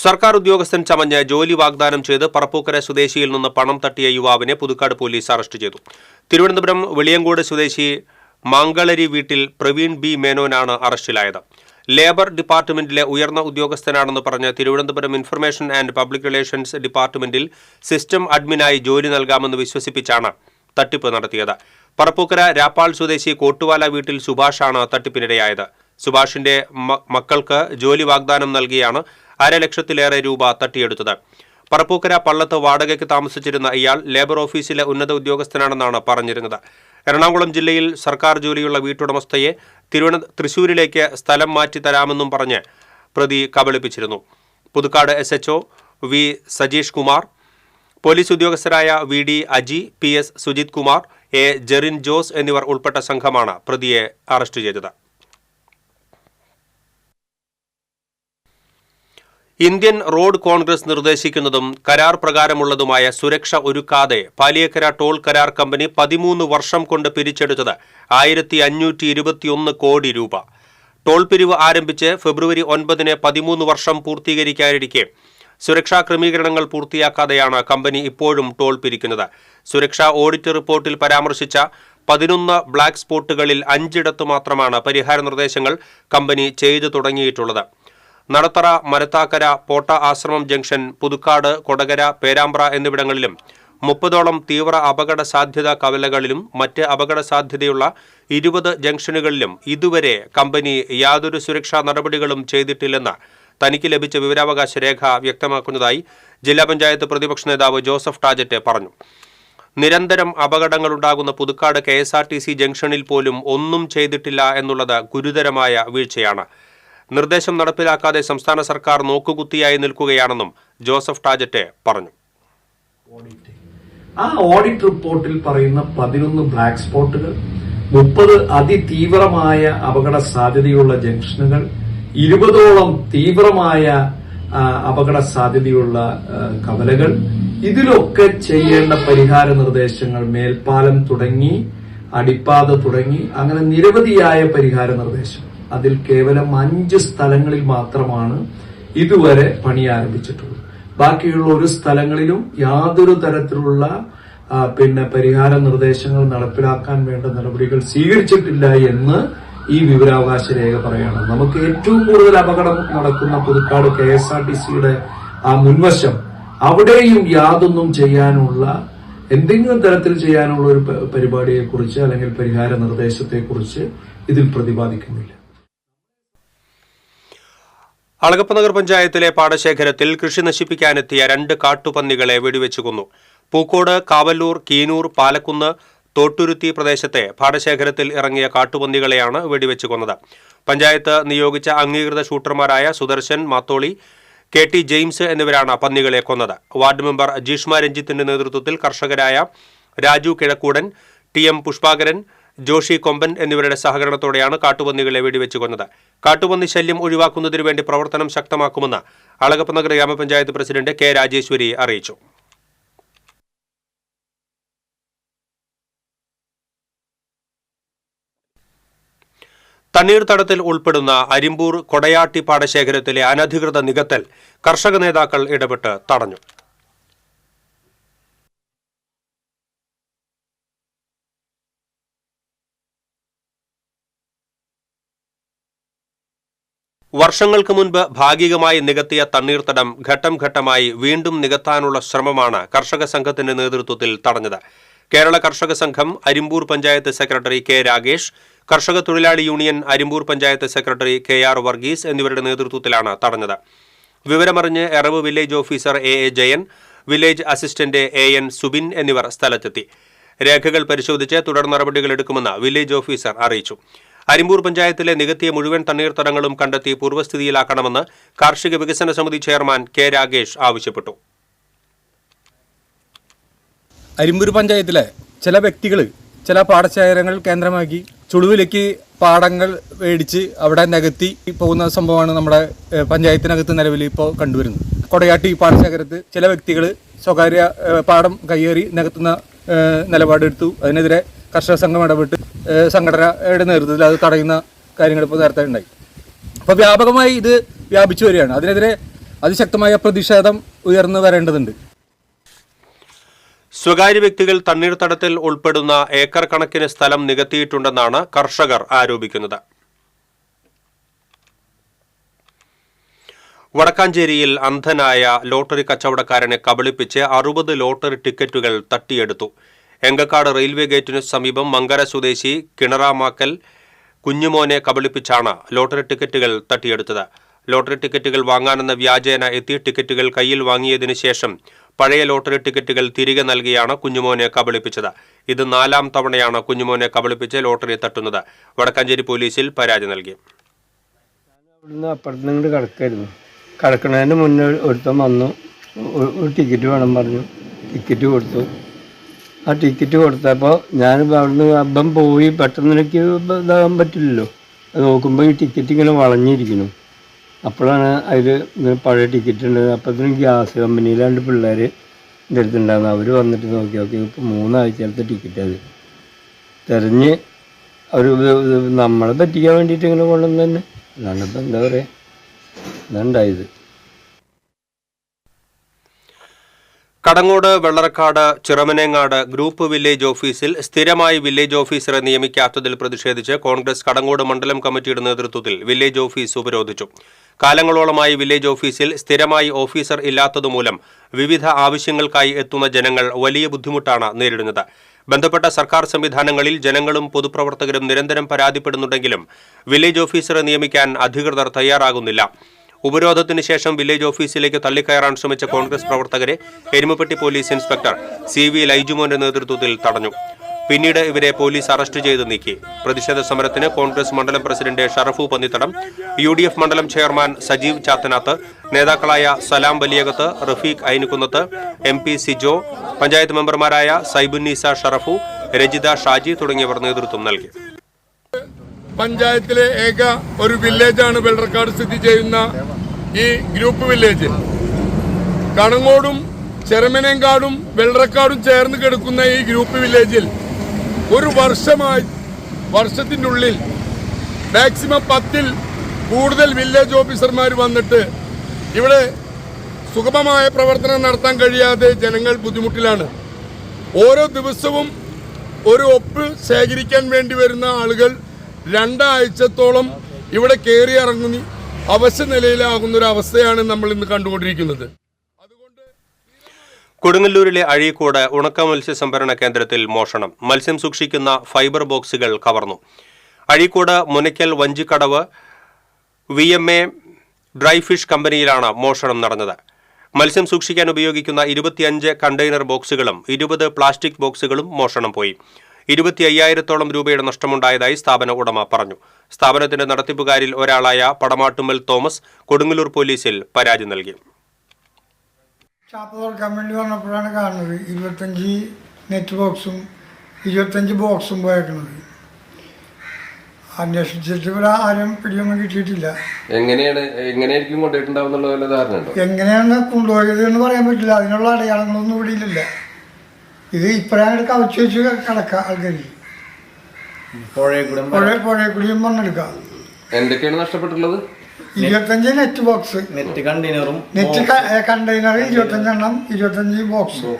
സർക്കാർ ഉദ്യോഗസ്ഥൻ ചമഞ്ഞ് ജോലി വാഗ്ദാനം ചെയ്ത് പറപ്പൂക്കര സ്വദേശിയിൽ നിന്ന് പണം തട്ടിയ യുവാവിനെ പുതുക്കാട് പോലീസ് അറസ്റ്റ് ചെയ്തു. തിരുവനന്തപുരം വെളിയങ്കോട് സ്വദേശി മാങ്കളരി വീട്ടിൽ പ്രവീൺ ബി മേനോനാണ് അറസ്റ്റിലായത്. ലേബർ ഡിപ്പാർട്ട്മെന്റിലെ ഉയർന്ന ഉദ്യോഗസ്ഥനാണെന്ന് പറഞ്ഞ് Thiruvananthapuram information and public relations ഡിപ്പാർട്ട്മെന്റിൽ സിസ്റ്റം അഡ്മിനായി ജോലി നൽകാമെന്ന് വിശ്വസിപ്പിച്ചാണ് തട്ടിപ്പ് നടത്തിയത്. പറപ്പൂക്കര രാപ്പാൾ സ്വദേശി കോട്ടുവാല വീട്ടിൽ സുഭാഷാണ് തട്ടിപ്പിനിരയായത്. സുഭാഷിന്റെ മക്കൾക്ക് ജോലി വാഗ്ദാനം നൽകിയാണ് 1.5 ലക്ഷത്തിലേറെ രൂപ തട്ടിയെടുത്തത്. പറപ്പൂക്കര പള്ളത്ത് വാടകയ്ക്ക് താമസിച്ചിരുന്ന ഇയാൾ ലേബർ ഓഫീസിലെ ഉന്നത ഉദ്യോഗസ്ഥനാണെന്നാണ് പറഞ്ഞിരുന്നത്. എറണാകുളം ജില്ലയിൽ സർക്കാർ ജോലിയുള്ള വീട്ടുടമസ്ഥയെ തൃശൂരിലേക്ക് സ്ഥലം മാറ്റി തരാമെന്നും പറഞ്ഞ് പ്രതി കബളിപ്പിച്ചിരുന്നു. Puthukkad SHO V Sajeesh Kumar, police ഉദ്യോഗസ്ഥരായ VD Aji, PS Sujith Kumar, A Jerin Jose എന്നിവർ ഉൾപ്പെട്ട സംഘമാണ് പ്രതിയെ അറസ്റ്റ് ചെയ്തത്. ഇന്ത്യൻ റോഡ് കോൺഗ്രസ് നിർദ്ദേശിക്കുന്നതും കരാർ പ്രകാരമുള്ളതുമായ സുരക്ഷ ഒരുക്കാതെ പാലിയേക്കര ടോൾ കരാർ കമ്പനി 13 വർഷം കൊണ്ട് പിരിച്ചെടുത്തത് 1521 കോടി രൂപ. ടോൾ പിരിവ് ആരംഭിച്ച് ഫെബ്രുവരി 9-ന് 13 വർഷം പൂർത്തീകരിക്കാനിരിക്കെ സുരക്ഷാ ക്രമീകരണങ്ങൾ പൂർത്തിയാക്കാതെയാണ് കമ്പനി ഇപ്പോഴും ടോൾ പിരിക്കുന്നത്. സുരക്ഷാ ഓഡിറ്റ് റിപ്പോർട്ടിൽ പരാമർശിച്ച 11 ബ്ലാക്ക് സ്പോട്ടുകളിൽ 5 മാത്രമാണ് പരിഹാര നിർദ്ദേശങ്ങൾ കമ്പനി ചെയ്തു തുടങ്ങിയിട്ടുള്ളത്. നടത്തറ, മരത്താക്കര, പോട്ട ആശ്രമം ജംഗ്ഷൻ, പുതുക്കാട്, കൊടകര, പേരാമ്പ്ര എന്നിവിടങ്ങളിലും 30ഓളം തീവ്ര അപകട സാധ്യതാ കവലകളിലും മറ്റ് അപകട സാധ്യതയുള്ള 20 ജംഗ്ഷനുകളിലും ഇതുവരെ കമ്പനി യാതൊരു സുരക്ഷാ നടപടികളും ചെയ്തിട്ടില്ലെന്ന് തനിക്ക് ലഭിച്ച വിവരാവകാശ രേഖ വ്യക്തമാക്കുന്നതായി ജില്ലാ പഞ്ചായത്ത് പ്രതിപക്ഷ നേതാവ് ജോസഫ് ടാജറ്റ് പറഞ്ഞു. നിരന്തരം അപകടങ്ങളുണ്ടാകുന്ന പുതുക്കാട് KSRTC ജംഗ്ഷനിൽ പോലും ഒന്നും ചെയ്തിട്ടില്ല എന്നുള്ളത് ഗുരുതരമായ വീഴ്ചയാണ്. നിർദ്ദേശം നടപ്പിലാക്കാതെ സംസ്ഥാന സർക്കാർ നോക്കുകുത്തിയായി നിൽക്കുകയാണെന്നും ജോസഫ് ടാജറ്റ് പറഞ്ഞു. ആ ഓഡിറ്റ് റിപ്പോർട്ടിൽ പറയുന്ന 11 ബ്ലാക്ക് സ്പോട്ടുകൾ, 30 അതിതീവ്രമായ അപകട സാധ്യതയുള്ള ജംഗ്ഷനുകൾ, 20ഓളം തീവ്രമായ അപകട സാധ്യതയുള്ള കവലകൾ, ഇതിലൊക്കെ ചെയ്യേണ്ട പരിഹാര നിർദ്ദേശങ്ങൾ മേൽപ്പാലം തുടങ്ങി അടിപ്പാത തുടങ്ങി അങ്ങനെ നിരവധിയായ പരിഹാര നിർദ്ദേശം. അതിൽ കേവലം 5 സ്ഥലങ്ങളിൽ മാത്രമാണ് ഇതുവരെ പണി ആരംഭിച്ചിട്ടുള്ളത്. ബാക്കിയുള്ള ഒരു സ്ഥലങ്ങളിലും യാതൊരു തരത്തിലുള്ള പരിഹാര നിർദ്ദേശങ്ങൾ നടപ്പിലാക്കാൻ വേണ്ട നടപടികൾ സ്വീകരിച്ചിട്ടില്ല എന്ന് ഈ വിവരാവകാശ രേഖ പറയാണ്. നമുക്ക് ഏറ്റവും കൂടുതൽ അപകടം നടക്കുന്ന പുതുക്കാട് KSRTCയുടെ ആ മുൻവശം, അവിടെയും യാതൊന്നും ചെയ്യാനുള്ള എന്തെങ്കിലും തരത്തിൽ ചെയ്യാനുള്ള ഒരു പരിപാടിയെക്കുറിച്ച് അല്ലെങ്കിൽ പരിഹാര നിർദ്ദേശത്തെക്കുറിച്ച് ഇതിൽ പ്രതിപാദിക്കുന്നില്ല. അളഗപ്പനഗർ പഞ്ചായത്തിലെ പാടശേഖരത്തിൽ കൃഷി നശിപ്പിക്കാനെത്തിയ 2 കാട്ടുപന്നികളെ വെടിവെച്ചു കൊന്നു. പൂക്കോട്, കാവല്ലൂർ, കീനൂർ, പാലക്കുന്ന്, തോട്ടുരുത്തി പ്രദേശത്തെ പാടശേഖരത്തിൽ ഇറങ്ങിയ കാട്ടുപന്നികളെയാണ് വെടിവെച്ചു കൊന്നത്. പഞ്ചായത്ത് നിയോഗിച്ച അംഗീകൃത ഷൂട്ടർമാരായ സുദർശൻ മാത്തോളി, KT ജെയിംസ് എന്നിവരാണ് പന്നികളെ കൊന്നത്. വാർഡ് മെമ്പർ ജീഷ്മ രഞ്ജിത്തിന്റെ നേതൃത്വത്തിൽ കർഷകരായ രാജു കിഴക്കൂടൻ, TM പുഷ്പാകരൻ, ജോഷി കൊമ്പൻ എന്നിവരുടെ സഹകരണത്തോടെയാണ് കാട്ടുപന്നികളെ വെടിവെച്ചു കൊന്നത്. കാട്ടുപന്നി ശല്യം ഒഴിവാക്കുന്നതിനു വേണ്ടി പ്രവർത്തനം ശക്തമാക്കുമെന്ന് അളഗപ്പനഗർ ഗ്രാമപഞ്ചായത്ത് പ്രസിഡന്റ് K രാജേശ്വരി അറിയിച്ചു. തണ്ണീർത്തടത്തിൽ ഉൾപ്പെടുന്ന അരിമ്പൂർ കൊടയാട്ടി പാടശേഖരത്തിലെ അനധികൃത നികത്തൽ കർഷക നേതാക്കൾ ഇടപെട്ട് തടഞ്ഞു. വർഷങ്ങൾക്ക് മുൻപ് ഭാഗികമായി നികത്തിയ തണ്ണീർത്തടം ഘട്ടം ഘട്ടമായി വീണ്ടും നികത്താനുള്ള ശ്രമമാണ് കർഷക സംഘത്തിന്റെ നേതൃത്വത്തിൽ തടഞ്ഞത്. കേരള കർഷക സംഘം അരിമ്പൂർ പഞ്ചായത്ത് സെക്രട്ടറി K രാഗേഷ്, കർഷക തൊഴിലാളി union Arimpur panchayat secretary KR Varghese എന്നിവരുടെ നേതൃത്വത്തിലാണ് തടഞ്ഞത്. വിവരമറിഞ്ഞ് Erav village officer AA Jayan, village assistant AN Subin എന്നിവർ സ്ഥലത്തെത്തി. രേഖകൾ പരിശോധിച്ച് തുടർ നടപടികൾ എടുക്കുമെന്ന് വില്ലേജ് ഓഫീസർ അറിയിച്ചു. അരിമ്പൂർ പഞ്ചായത്തിലെ നികത്തിയ മുഴുവൻ തണ്ണീർത്തടങ്ങളും കണ്ടെത്തി പൂർവ്വസ്ഥിതിയിലാക്കണമെന്ന് കാർഷിക വികസന സമിതി ചെയർമാൻ K രാഗേഷ് ആവശ്യപ്പെട്ടു. അരിമ്പൂർ പഞ്ചായത്തിലെ ചില വ്യക്തികൾ ചില പാടശേഖരങ്ങൾ കേന്ദ്രമാക്കി ചുളുവിലേക്ക് പാടങ്ങൾ മേടിച്ച് അവിടെ നികത്തി പോകുന്ന സംഭവമാണ് നമ്മുടെ പഞ്ചായത്തിനകത്ത് നിലവിൽ ഇപ്പോൾ കണ്ടുവരുന്നത്. കൊടയാട്ടി പാടശേഖരത്ത് ചില വ്യക്തികൾ സ്വകാര്യ പാടം കയ്യേറി നികത്തുന്ന നിലപാടെടുത്തു. അതിനെതിരെ കർഷക സംഘം ഇടപെട്ട് സംഘടനയുടെ നേതൃത്വത്തിൽ അത് തടയുന്ന കാര്യങ്ങൾ ഇപ്പോൾ നേരത്തെ ഉണ്ടായി. അപ്പോൾ വ്യാപകമായി ഇത് വ്യാപിച്ചു വരികയാണ്. അതിനെതിരെ അതിശക്തമായ പ്രതിഷേധം ഉയർന്നു വരേണ്ടതുണ്ട്. സ്വകാര്യ വ്യക്തികൾ തണ്ണീർത്തടത്തിൽ ഉൾപ്പെടുന്ന ഏക്കർ കണക്കിന് സ്ഥലം നികത്തിയിട്ടുണ്ടെന്നാണ് കർഷകർ ആരോപിക്കുന്നത്. വടക്കാഞ്ചേരിയിൽ അന്ധനായ ലോട്ടറി കച്ചവടക്കാരനെ കബളിപ്പിച്ച് 60 ലോട്ടറി ടിക്കറ്റുകൾ തട്ടിയെടുത്തു. എങ്കക്കാട് റെയിൽവേ ഗേറ്റിനു സമീപം മങ്കര സ്വദേശി കിണറാമാക്കൽ കുഞ്ഞുമോനെ കബളിപ്പിച്ചാണ് ലോട്ടറി ടിക്കറ്റുകൾ തട്ടിയെടുത്തത്. ലോട്ടറി ടിക്കറ്റുകൾ വാങ്ങാനെന്ന വ്യാജേന എത്തി ടിക്കറ്റുകൾ കയ്യിൽ വാങ്ങിയതിനു ശേഷം പഴയ ലോട്ടറി ടിക്കറ്റുകൾ തിരികെ നൽകിയാണ് കുഞ്ഞുമോനെ കബളിപ്പിച്ചത്. ഇത് 4ാം തവണയാണ് കുഞ്ഞുമോനെ കബളിപ്പിച്ച് ലോട്ടറി തട്ടുന്നത്. വടക്കാഞ്ചേരി പോലീസിൽ പരാതി നൽകി. അപ്പുറത്തുനിന്ന് കിടക്കായിരുന്നു. കിടക്കുന്നതിന് മുന്നേ ഒരുത്തം വന്നു, ഒരു ടിക്കറ്റ് വേണം പറഞ്ഞു. ടിക്കറ്റ് കൊടുത്തു. ആ ടിക്കറ്റ് കൊടുത്തപ്പോൾ ഞാൻ അവിടുന്ന് അബ്ബം പോയി പെട്ടെന്ന് എനിക്ക് ഇതാകാൻ പറ്റില്ലല്ലോ. അത് നോക്കുമ്പോൾ ഈ ടിക്കറ്റ് ഇങ്ങനെ വളഞ്ഞിരിക്കുന്നു. അപ്പോഴാണ് അതിൽ പഴയ ടിക്കറ്റ് ഉണ്ട്. അപ്പോഴത്തേനും ഗ്യാസ് കമ്പനിയിലാണ്ട് പിള്ളേർ എൻ്റെ അടുത്തുണ്ടായിരുന്നു. അവർ വന്നിട്ട് നോക്കി ഇപ്പോൾ 3 ആഴ്ചത്തെ ടിക്കറ്റ് അത് തിരഞ്ഞ് അവർ നമ്മളെ പറ്റിക്കാൻ വേണ്ടിയിട്ട് ഇങ്ങനെ കൊണ്ടുവന്ന് തന്നെ. അല്ലാണ്ട് ഇപ്പം എന്താ പറയുക, ഇതുണ്ടായത്. കടങ്ങോട്, വെള്ളറക്കാട്, ചിറമനേങ്ങാട് ഗ്രൂപ്പ് വില്ലേജ് ഓഫീസിൽ സ്ഥിരമായി വില്ലേജ് ഓഫീസറെ നിയമിക്കാത്തതിൽ പ്രതിഷേധിച്ച് കോൺഗ്രസ് കടങ്ങോട് മണ്ഡലം കമ്മിറ്റിയുടെ നേതൃത്വത്തിൽ വില്ലേജ് ഓഫീസ് ഉപരോധിച്ചു. കാലങ്ങളോളമായി വില്ലേജ് ഓഫീസിൽ സ്ഥിരമായി ഓഫീസർ ഇല്ലാത്തതുമൂലം വിവിധ ആവശ്യങ്ങൾക്കായി എത്തുന്ന ജനങ്ങൾ വലിയ ബുദ്ധിമുട്ടാണ് നേരിടുന്നത്. ബന്ധപ്പെട്ട സർക്കാർ സംവിധാനങ്ങളിൽ ജനങ്ങളും പൊതുപ്രവർത്തകരും നിരന്തരം പരാതിപ്പെടുന്നുണ്ടെങ്കിലും വില്ലേജ് ഓഫീസറെ നിയമിക്കാൻ അധികൃതർ തയ്യാറാകുന്നില്ല. ഉപരോധത്തിന് ശേഷം വില്ലേജ് ഓഫീസിലേക്ക് തള്ളിക്കയറാൻ ശ്രമിച്ച കോൺഗ്രസ് പ്രവർത്തകരെ എരുമപ്പെട്ടി പോലീസ് ഇൻസ്പെക്ടർ CV ലൈജുമോന്റെ നേതൃത്വത്തിൽ തടഞ്ഞു. പിന്നീട് ഇവരെ പോലീസ് അറസ്റ്റ് ചെയ്ത് നീക്കി. പ്രതിഷേധ സമരത്തിന് കോൺഗ്രസ് മണ്ഡലം പ്രസിഡന്റ് ഷറഫു പന്നിത്തടം, UDF മണ്ഡലം ചെയർമാൻ സജീവ് ചാത്തനാത്ത്, നേതാക്കളായ സലാം വലിയകത്ത്, റഫീഖ് ഐനുകുന്നത്ത്, MP സിജോ, പഞ്ചായത്ത് മെമ്പർമാരായ സൈബുന്നീസ ഷറഫു, രജിത ഷാജി തുടങ്ങിയവർ നേതൃത്വം നൽകി. പഞ്ചായത്തിലെ ഏക ഒരു വില്ലേജാണ് വെള്ളറക്കാട് സ്ഥിതി ചെയ്യുന്ന ഈ ഗ്രൂപ്പ് വില്ലേജ്. കടങ്ങോടും ചെറുമനേങ്കാടും വെള്ളറക്കാടും ചേർന്ന് കിടക്കുന്ന ഈ ഗ്രൂപ്പ് വില്ലേജിൽ ഒരു വർഷത്തിൻ്റെ ഉള്ളിൽ മാക്സിമം 10ൽ കൂടുതൽ വില്ലേജ് ഓഫീസർമാർ വന്നിട്ട് ഇവിടെ സുഗമമായ പ്രവർത്തനം നടത്താൻ കഴിയാതെ ജനങ്ങൾ ബുദ്ധിമുട്ടിലാണ്. ഓരോ ദിവസവും ഒരു ഒപ്പ് ശേഖരിക്കാൻ വേണ്ടി വരുന്ന ആളുകൾ 2 ആഴ്ചത്തോളം ഇവിടെ കയറി ഇറങ്ങുന്ന അവശ്യ നിലയിലാകുന്ന ഒരു അവസ്ഥയാണ് നമ്മൾ ഇന്ന് കണ്ടുകൊണ്ടിരിക്കുന്നത്. കൊടുങ്ങല്ലൂരിലെ അഴീക്കോട് ഉണക്ക മത്സ്യ സംഭരണ കേന്ദ്രത്തിൽ മോഷണം. മത്സ്യം സൂക്ഷിക്കുന്ന ഫൈബർ ബോക്സുകൾ കവർന്നു. Azhikode Munakkal Vanchikkadavu VMA dry fish കമ്പനിയിലാണ് മോഷണം നടന്നത്. മത്സ്യം സൂക്ഷിക്കാൻ ഉപയോഗിക്കുന്ന 25 കണ്ടെയ്നർ ബോക്സുകളും 20 പ്ലാസ്റ്റിക് ബോക്സുകളും മോഷണം പോയി. 25,000-ഓളം രൂപയുടെ നഷ്ടമുണ്ടായതായി സ്ഥാപന ഉടമ പറഞ്ഞു. സ്ഥാപനത്തിന്റെ നടത്തിപ്പുകാരിൽ ഒരാളായ പടമാട്ടുമ്മൽ തോമസ് കൊടുങ്ങല്ലൂർ പോലീസിൽ പരാതി നൽകി. ഷാപ്പ് തുറക്കാൻ വേണ്ടി വന്നപ്പോഴാണ് കാണുന്നത് 25 നെറ്റ് ബോക്സും 25 ബോക്സും പോയേക്കുന്നത്. അന്വേഷിച്ചിട്ട് ഇവിടെ ആരും പിടിയൊന്നും കിട്ടിയിട്ടില്ല. എങ്ങനെയായിരിക്കും കൊണ്ടുപോയിട്ടുണ്ടാവുന്നുള്ള ധാരണ ഉണ്ടോ? എങ്ങനെയാണ് കൊണ്ടുപോയത് എന്ന് പറയാൻ പറ്റില്ല. അതിനുള്ള അടയാളങ്ങളൊന്നും ഇവിടെ ഇല്ല. ഇത് ഇപ്പോഴാണ് കവച്ച് വെച്ച് കിടക്കുക ആൾക്കാർ. പുഴയെ കൂടിയും മണ്ണെടുക്കുക. എന്തൊക്കെയാണ് നഷ്ടപ്പെട്ടുള്ളത്? 25 നെറ്റ് ബോക്സ്, നെറ്റ് കണ്ടെയ്നർ 25 എണ്ണം, 25 ബോക്സ്.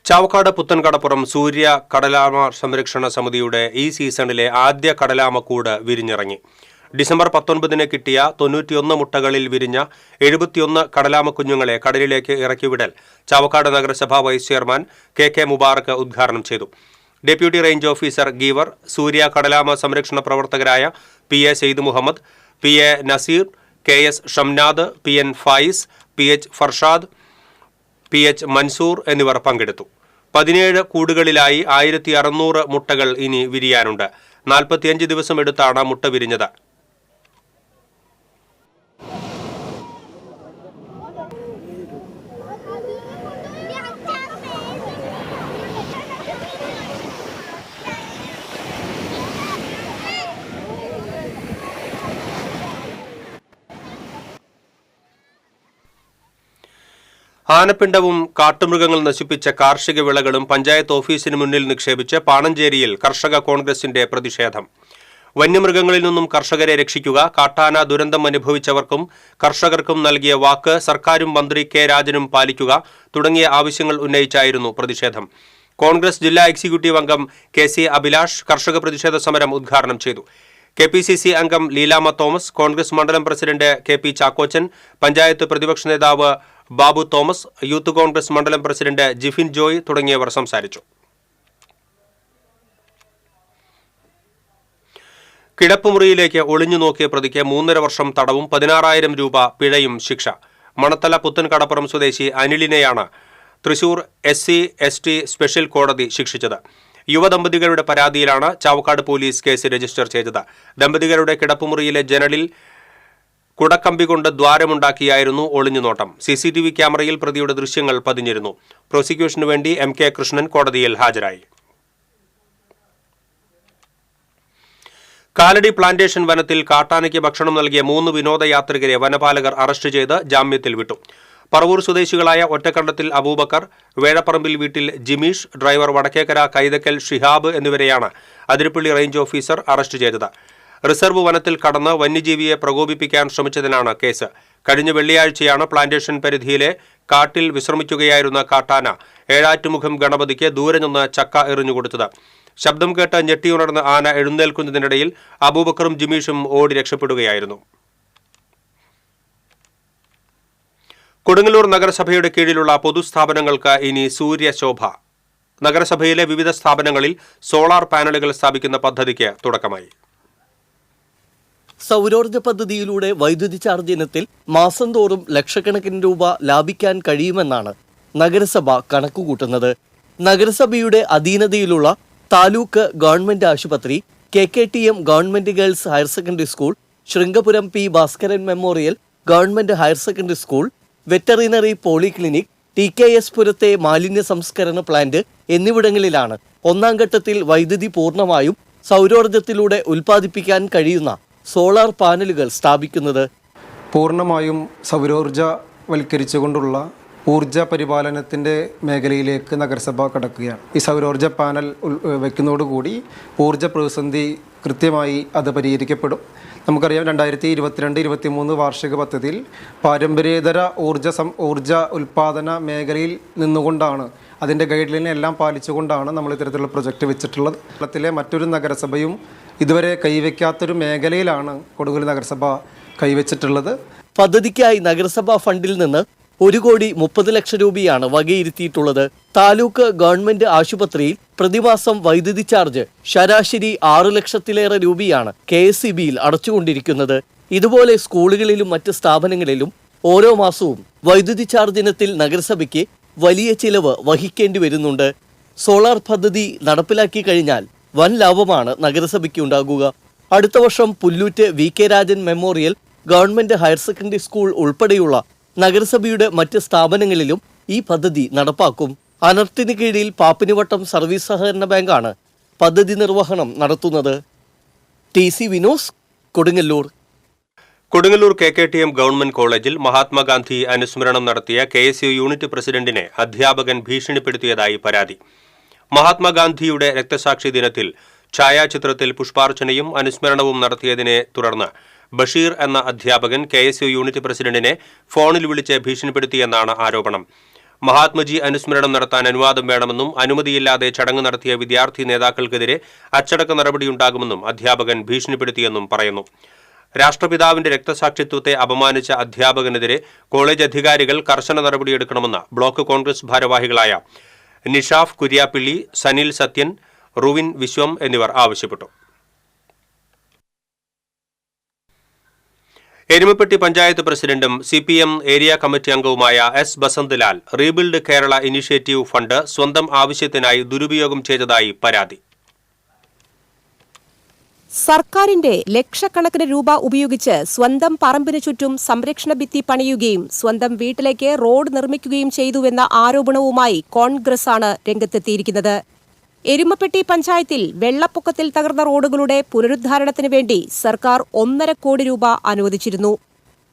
ചാവക്കാട് പുത്തൻകടപ്പുറം സൂര്യ കടലാമ സംരക്ഷണ സമിതിയുടെ ഈ സീസണിലെ ആദ്യ കടലാമക്കൂട് വിരിഞ്ഞിറങ്ങി. ഡിസംബർ 19-ന് കിട്ടിയ 91 മുട്ടകളിൽ വിരിഞ്ഞ 71 കടലാമ കുഞ്ഞുങ്ങളെ കടലിലേക്ക് ഇറക്കിവിടൽ ചാവക്കാട് നഗരസഭാ വൈസ് ചെയർമാൻ KK മുബാറക്ക് ഉദ്ഘാടനം ചെയ്തു. ഡെപ്യൂട്ടി റേഞ്ച് ഓഫീസർ ഗീവർ, സൂര്യ കടലാമ സംരക്ഷണ പ്രവർത്തകരായ PA Syed Muhammad, PA Naseer, KS Shamnad, PN Fayis, PH Farshad, PH Mansoor എന്നിവർ പങ്കെടുത്തു. 17 കൂടുകളിലായി 1600 മുട്ടകൾ ഇനി വിരിയാനുണ്ട്. 45 ദിവസം എടുത്താണ് മുട്ട വിരിഞ്ഞത്. ആനപ്പിണ്ടവും കാട്ടുമൃഗങ്ങൾ നശിപ്പിച്ച കാർഷിക വിളകളും പഞ്ചായത്ത് ഓഫീസിന് മുന്നിൽ നിക്ഷേപിച്ച് പാണഞ്ചേരിയിൽ കർഷക കോൺഗ്രസിന്റെ പ്രതിഷേധം. വന്യമൃഗങ്ങളിൽ നിന്നും കർഷകരെ രക്ഷിക്കുക, കാട്ടാന ദുരന്തം അനുഭവിച്ചവർക്കും കർഷകർക്കും നൽകിയ വാക്ക് സർക്കാരും മന്ത്രി കെ രാജനും പാലിക്കുക തുടങ്ങിയ ആവശ്യങ്ങൾ ഉന്നയിച്ചായിരുന്നു പ്രതിഷേധം. കോൺഗ്രസ് ജില്ലാ എക്സിക്യൂട്ടീവ് അംഗം KC അഭിലാഷ് കർഷക പ്രതിഷേധ സമരം ഉദ്ഘാടനം ചെയ്തു. KPCC അംഗം ലീലാമ തോമസ്, കോൺഗ്രസ് മണ്ഡലം പ്രസിഡന്റ് KP ചാക്കോച്ചൻ, പഞ്ചായത്ത് പ്രതിപക്ഷ നേതാവ് ബാബു തോമസ്, യൂത്ത് കോൺഗ്രസ് മണ്ഡലം പ്രസിഡന്റ് ജിഫിൻ ജോയ് തുടങ്ങിയവർ സംസാരിച്ചു. കിടപ്പുമുറിയിലേക്ക് ഒളിഞ്ഞു നോക്കിയ പ്രതിക്ക് 3.5 വർഷം തടവും 16,000 രൂപ പിഴയും ശിക്ഷ. മണത്തല പുത്തൻകടപ്പുറം സ്വദേശി അനിലിനെയാണ് തൃശൂർ SC/ST സ്പെഷ്യൽ കോടതി ശിക്ഷിച്ചത്. യുവദമ്പതികളുടെ പരാതിയിലാണ് ചാവക്കാട് പോലീസ് കേസ് രജിസ്റ്റർ ചെയ്തത്. ദമ്പതികളുടെ കിടപ്പുമുറിയിലെ ജനലിൽ കുടക്കമ്പി കൊണ്ട് ദ്വാരമുണ്ടാക്കിയായിരുന്നു ഒളിഞ്ഞുനോട്ടം. CCTV ക്യാമറയിൽ പ്രതിയുടെ ദൃശ്യങ്ങൾ പതിഞ്ഞിരുന്നു. പ്രോസിക്യൂഷനു വേണ്ടി MK കൃഷ്ണൻ കോടതിയിൽ ഹാജരായി. കാലടി പ്ലാന്റേഷൻ വനത്തിൽ കാട്ടാനയ്ക്ക് ഭക്ഷണം നൽകിയ 3 വിനോദയാത്രികരെ വനപാലകർ അറസ്റ്റ് ചെയ്ത് ജാമ്യത്തിൽ വിട്ടു. പറവൂർ സ്വദേശികളായ ഒറ്റക്കണ്ടത്തിൽ അബൂബക്കർ, വേഴപ്പറമ്പിൽ വീട്ടിൽ ജിമീഷ്, ഡ്രൈവർ വടക്കേക്കര കൈതക്കൽ ഷിഹാബ് എന്നിവരെയാണ് അതിരപ്പള്ളി റേഞ്ച് ഓഫീസർ അറസ്റ്റ് ചെയ്തത്. റിസർവ് വനത്തിൽ കടന്ന് വന്യജീവിയെ പ്രകോപിപ്പിക്കാൻ ശ്രമിച്ചതിനാണ് കേസ്. കഴിഞ്ഞ വെള്ളിയാഴ്ചയാണ് പ്ലാന്റേഷൻ പരിധിയിലെ കാട്ടിൽ വിശ്രമിക്കുകയായിരുന്ന കാട്ടാന ഏഴാറ്റുമുഖം ഗണപതിക്ക് ദൂരെ നിന്ന് ചക്ക എറിഞ്ഞുകൊടുത്തത്. ശബ്ദം കേട്ട് ഞെട്ടിയുണർന്ന ആന എഴുന്നേൽക്കുന്നതിനിടയിൽ അബൂബക്കറും ജിമീഷും ഓടി രക്ഷപ്പെടുകയായിരുന്നു. കൊടുങ്ങല്ലൂർ നഗരസഭയുടെ കീഴിലുള്ള പൊതുസ്ഥാപനങ്ങൾക്ക് ഇനി സൂര്യശോഭ. നഗരസഭയിലെ വിവിധ സ്ഥാപനങ്ങളിൽ സോളാർ പാനലുകൾ സ്ഥാപിക്കുന്ന പദ്ധതിക്ക് തുടക്കമായി. സൗരോർജ്ജ പദ്ധതിയിലൂടെ വൈദ്യുതി ചാർജ് ഇനത്തിൽ മാസം തോറും ലക്ഷക്കണക്കിന് രൂപ ലാഭിക്കാൻ കഴിയുമെന്നാണ് നഗരസഭ കണക്കുകൂട്ടുന്നത്. നഗരസഭയുടെ അധീനതയിലുള്ള താലൂക്ക് ഗവൺമെന്റ് ആശുപത്രി, KKTM government girls higher secondary school, Sringapuram P Bhaskaran memorial government higher secondary school, veterinary polyclinic, TKS പുരത്തെ മാലിന്യ സംസ്കരണ പ്ലാന്റ് എന്നിവിടങ്ങളിലാണ് 1ാം ഘട്ടത്തിൽ വൈദ്യുതി പൂർണ്ണമായും സൗരോർജ്ജത്തിലൂടെ ഉൽപ്പാദിപ്പിക്കാൻ കഴിയുന്ന സോളാർ പാനലുകൾ സ്ഥാപിക്കുന്നത്. പൂർണ്ണമായും സൗരോർജ്ജവൽക്കരിച്ചുകൊണ്ടുള്ള ഊർജ്ജ പരിപാലനത്തിൻ്റെ മേഖലയിലേക്ക് നഗരസഭ കടക്കുകയാണ്. ഈ സൗരോർജ്ജ പാനൽ വയ്ക്കുന്നതോടുകൂടി ഊർജ്ജ പ്രതിസന്ധി കൃത്യമായി അത് പരിഹരിക്കപ്പെടും. നമുക്കറിയാം 2022-23 വാർഷിക പദ്ധതിയിൽ പാരമ്പര്യേതര ഊർജ്ജ ഉൽപ്പാദന മേഖലയിൽ നിന്നുകൊണ്ടാണ്, അതിൻ്റെ ഗൈഡ് ലൈൻ എല്ലാം പാലിച്ചുകൊണ്ടാണ് നമ്മൾ ഇത്തരത്തിലുള്ള പ്രൊജക്റ്റ് വെച്ചിട്ടുള്ളത്. കേരളത്തിലെ മറ്റൊരു നഗരസഭയും ഇതുവരെ കൈവയ്ക്കാത്തൊരു മേഖലയിലാണ് കൊടുങ്ങല്ലൂർ നഗരസഭ കൈവച്ചിട്ടുള്ളത്. പദ്ധതിക്കായി നഗരസഭാ ഫണ്ടിൽ നിന്ന് 1,30 ലക്ഷം രൂപയാണ് വകയിരുത്തിയിട്ടുള്ളത്. താലൂക്ക് ഗവൺമെന്റ് ആശുപത്രിയിൽ പ്രതിമാസം വൈദ്യുതി ചാർജ് ശരാശരി 6 ലക്ഷത്തിലേറെ രൂപയാണ് KSEBയിൽ അടച്ചുകൊണ്ടിരിക്കുന്നത്. ഇതുപോലെ സ്കൂളുകളിലും മറ്റ് സ്ഥാപനങ്ങളിലും ഓരോ മാസവും വൈദ്യുതി ചാർജ് ഇനത്തിൽ നഗരസഭയ്ക്ക് വലിയ ചിലവ് വഹിക്കേണ്ടി വരുന്നുണ്ട്. സോളാർ പദ്ധതി നടപ്പിലാക്കി കഴിഞ്ഞാൽ വൻ ലാഭമാണ് നഗരസഭയ്ക്ക് ഉണ്ടാകുക. അടുത്ത വർഷം Pullut VK Rajan memorial government higher secondary school ഉൾപ്പെടെയുള്ള നഗരസഭയുടെ മറ്റ് സ്ഥാപനങ്ങളിലും ഈ പദ്ധതി നടപ്പാക്കും. അനർട്ടിന് കീഴിൽ പാപ്പിനിവട്ടം സർവീസ് സഹകരണ ബാങ്കാണ് പദ്ധതി നിർവഹണം നടത്തുന്നത്. TC Vinos, Kodungallur. Kodungallur KKTM government കോളേജിൽ മഹാത്മാഗാന്ധി അനുസ്മരണം നടത്തിയ KSU യൂണിറ്റ് പ്രസിഡന്റിനെ അധ്യാപകൻ ഭീഷണിപ്പെടുത്തിയതായി പരാതി. മഹാത്മാഗാന്ധിയുടെ രക്തസാക്ഷി ദിനത്തിൽ ഛായാചിത്രത്തിൽ പുഷ്പാർച്ചനയും അനുസ്മരണവും നടത്തിയതിനെ തുടർന്ന് ബഷീർ എന്ന അധ്യാപകൻ KSU യൂണിറ്റ് പ്രസിഡന്റിനെ ഫോണിൽ വിളിച്ച് ഭീഷണിപ്പെടുത്തിയെന്നാണ് ആരോപണം. മഹാത്മജി അനുസ്മരണം നടത്താൻ അനുവാദം വേണമെന്നും അനുമതിയില്ലാതെ ചടങ്ങ് നടത്തിയ വിദ്യാർത്ഥി നേതാക്കൾക്കെതിരെ അച്ചടക്ക നടപടിയുണ്ടാകുമെന്നും അധ്യാപകൻ ഭീഷണിപ്പെടുത്തിയെന്നും പറയുന്നു. രാഷ്ട്രപിതാവിന്റെ രക്തസാക്ഷിത്വത്തെ അപമാനിച്ച അധ്യാപകനെതിരെ കോളേജ് അധികാരികൾ കർശന നടപടിയെടുക്കണമെന്ന് ബ്ലോക്ക് കോൺഗ്രസ് ഭാരവാഹികളായ നിഷാഫ് കുര്യാപ്പിള്ളി, സനിൽ സത്യൻ, റുവിൻ വിശ്വം എന്നിവർ ആവശ്യപ്പെട്ടു. എരുമപ്പെട്ടി പഞ്ചായത്ത് പ്രസിഡന്റും CPM ഏരിയ കമ്മിറ്റി അംഗവുമായ S Basant Lal rebuild Kerala initiative fund സ്വന്തം ആവശ്യത്തിനായി ദുരുപയോഗം ചെയ്തതായി പരാതി. സർക്കാരിന്റെ ലക്ഷക്കണക്കിന് രൂപ ഉപയോഗിച്ച് സ്വന്തം പറമ്പിനു ചുറ്റും സംരക്ഷണ ഭിത്തി പണിയുകയും സ്വന്തം വീട്ടിലേക്ക് റോഡ് നിർമ്മിക്കുകയും ചെയ്തുവെന്ന ആരോപണവുമായി കോൺഗ്രസാണ് രംഗത്തെത്തിയിരിക്കുന്നത്. എരുമപ്പെട്ടി പഞ്ചായത്തിൽ വെള്ളപ്പൊക്കത്തിൽ തകർന്ന റോഡുകളുടെ പുനരുദ്ധാരണത്തിനു വേണ്ടി സർക്കാർ 1.5 കോടി രൂപ അനുവദിച്ചിരുന്നു.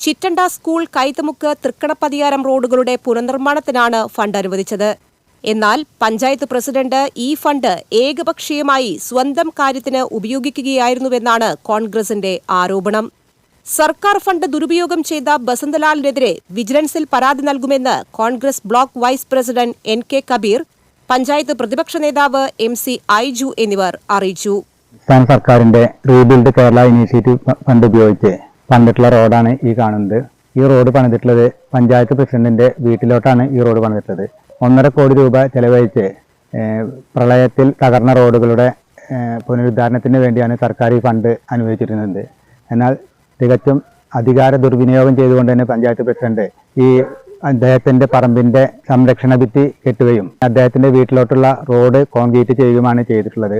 ചിറ്റണ്ട സ്കൂൾ, കൈതമുക്ക്, തൃക്കണപ്പതിയാരം റോഡുകളുടെ പുനർനിർമ്മാണത്തിനാണ് ഫണ്ട് അനുവദിച്ചത്. എന്നാൽ പഞ്ചായത്ത് പ്രസിഡന്റ് ഈ ഫണ്ട് ഏകപക്ഷീയമായി സ്വന്തം കാര്യത്തിന് ഉപയോഗിക്കുകയായിരുന്നുവെന്നാണ് കോൺഗ്രസിന്റെ ആരോപണം. സർക്കാർ ഫണ്ട് ദുരുപയോഗം ചെയ്ത ബസന്തലാലിനെതിരെ വിജിലൻസിൽ പരാതി നൽകുമെന്ന് Congress block vice president NK Kabir, panchayat പ്രതിപക്ഷ നേതാവ് MC ഐജു എന്നിവർ അറിയിച്ചു. സംസ്ഥാന സർക്കാരിന്റെ റീബിൽഡ് കേരള ഇനീഷ്യേറ്റീവ് ഫണ്ട് ഉപയോഗിച്ച് പണിതിട്ടുള്ള റോഡാണ് ഈ കാണുന്നത്. ഈ റോഡ് പണിതിട്ടുള്ളത് പഞ്ചായത്ത് പ്രസിഡന്റിന്റെ വീട്ടിലോട്ടാണ് ഈ റോഡ് പണിതിട്ടുള്ളത്. 1.5 കോടി രൂപ ചെലവഴിച്ച് പ്രളയത്തിൽ തകർന്ന റോഡുകളുടെ പുനരുദ്ധാരണത്തിന് വേണ്ടിയാണ് സർക്കാർ ഈ ഫണ്ട് അനുവദിച്ചിരുന്നത്. എന്നാൽ തികച്ചും അധികാര ദുർവിനിയോഗം ചെയ്തുകൊണ്ട് തന്നെ പഞ്ചായത്ത് പ്രസിഡന്റ് ഈ അദ്ദേഹത്തിന്റെ പറമ്പിന്റെ സംരക്ഷണ ഭിത്തി കെട്ടുകയും അദ്ദേഹത്തിന്റെ വീട്ടിലോട്ടുള്ള റോഡ് കോൺക്രീറ്റ് ചെയ്യുകയുമാണ് ചെയ്തിട്ടുള്ളത്.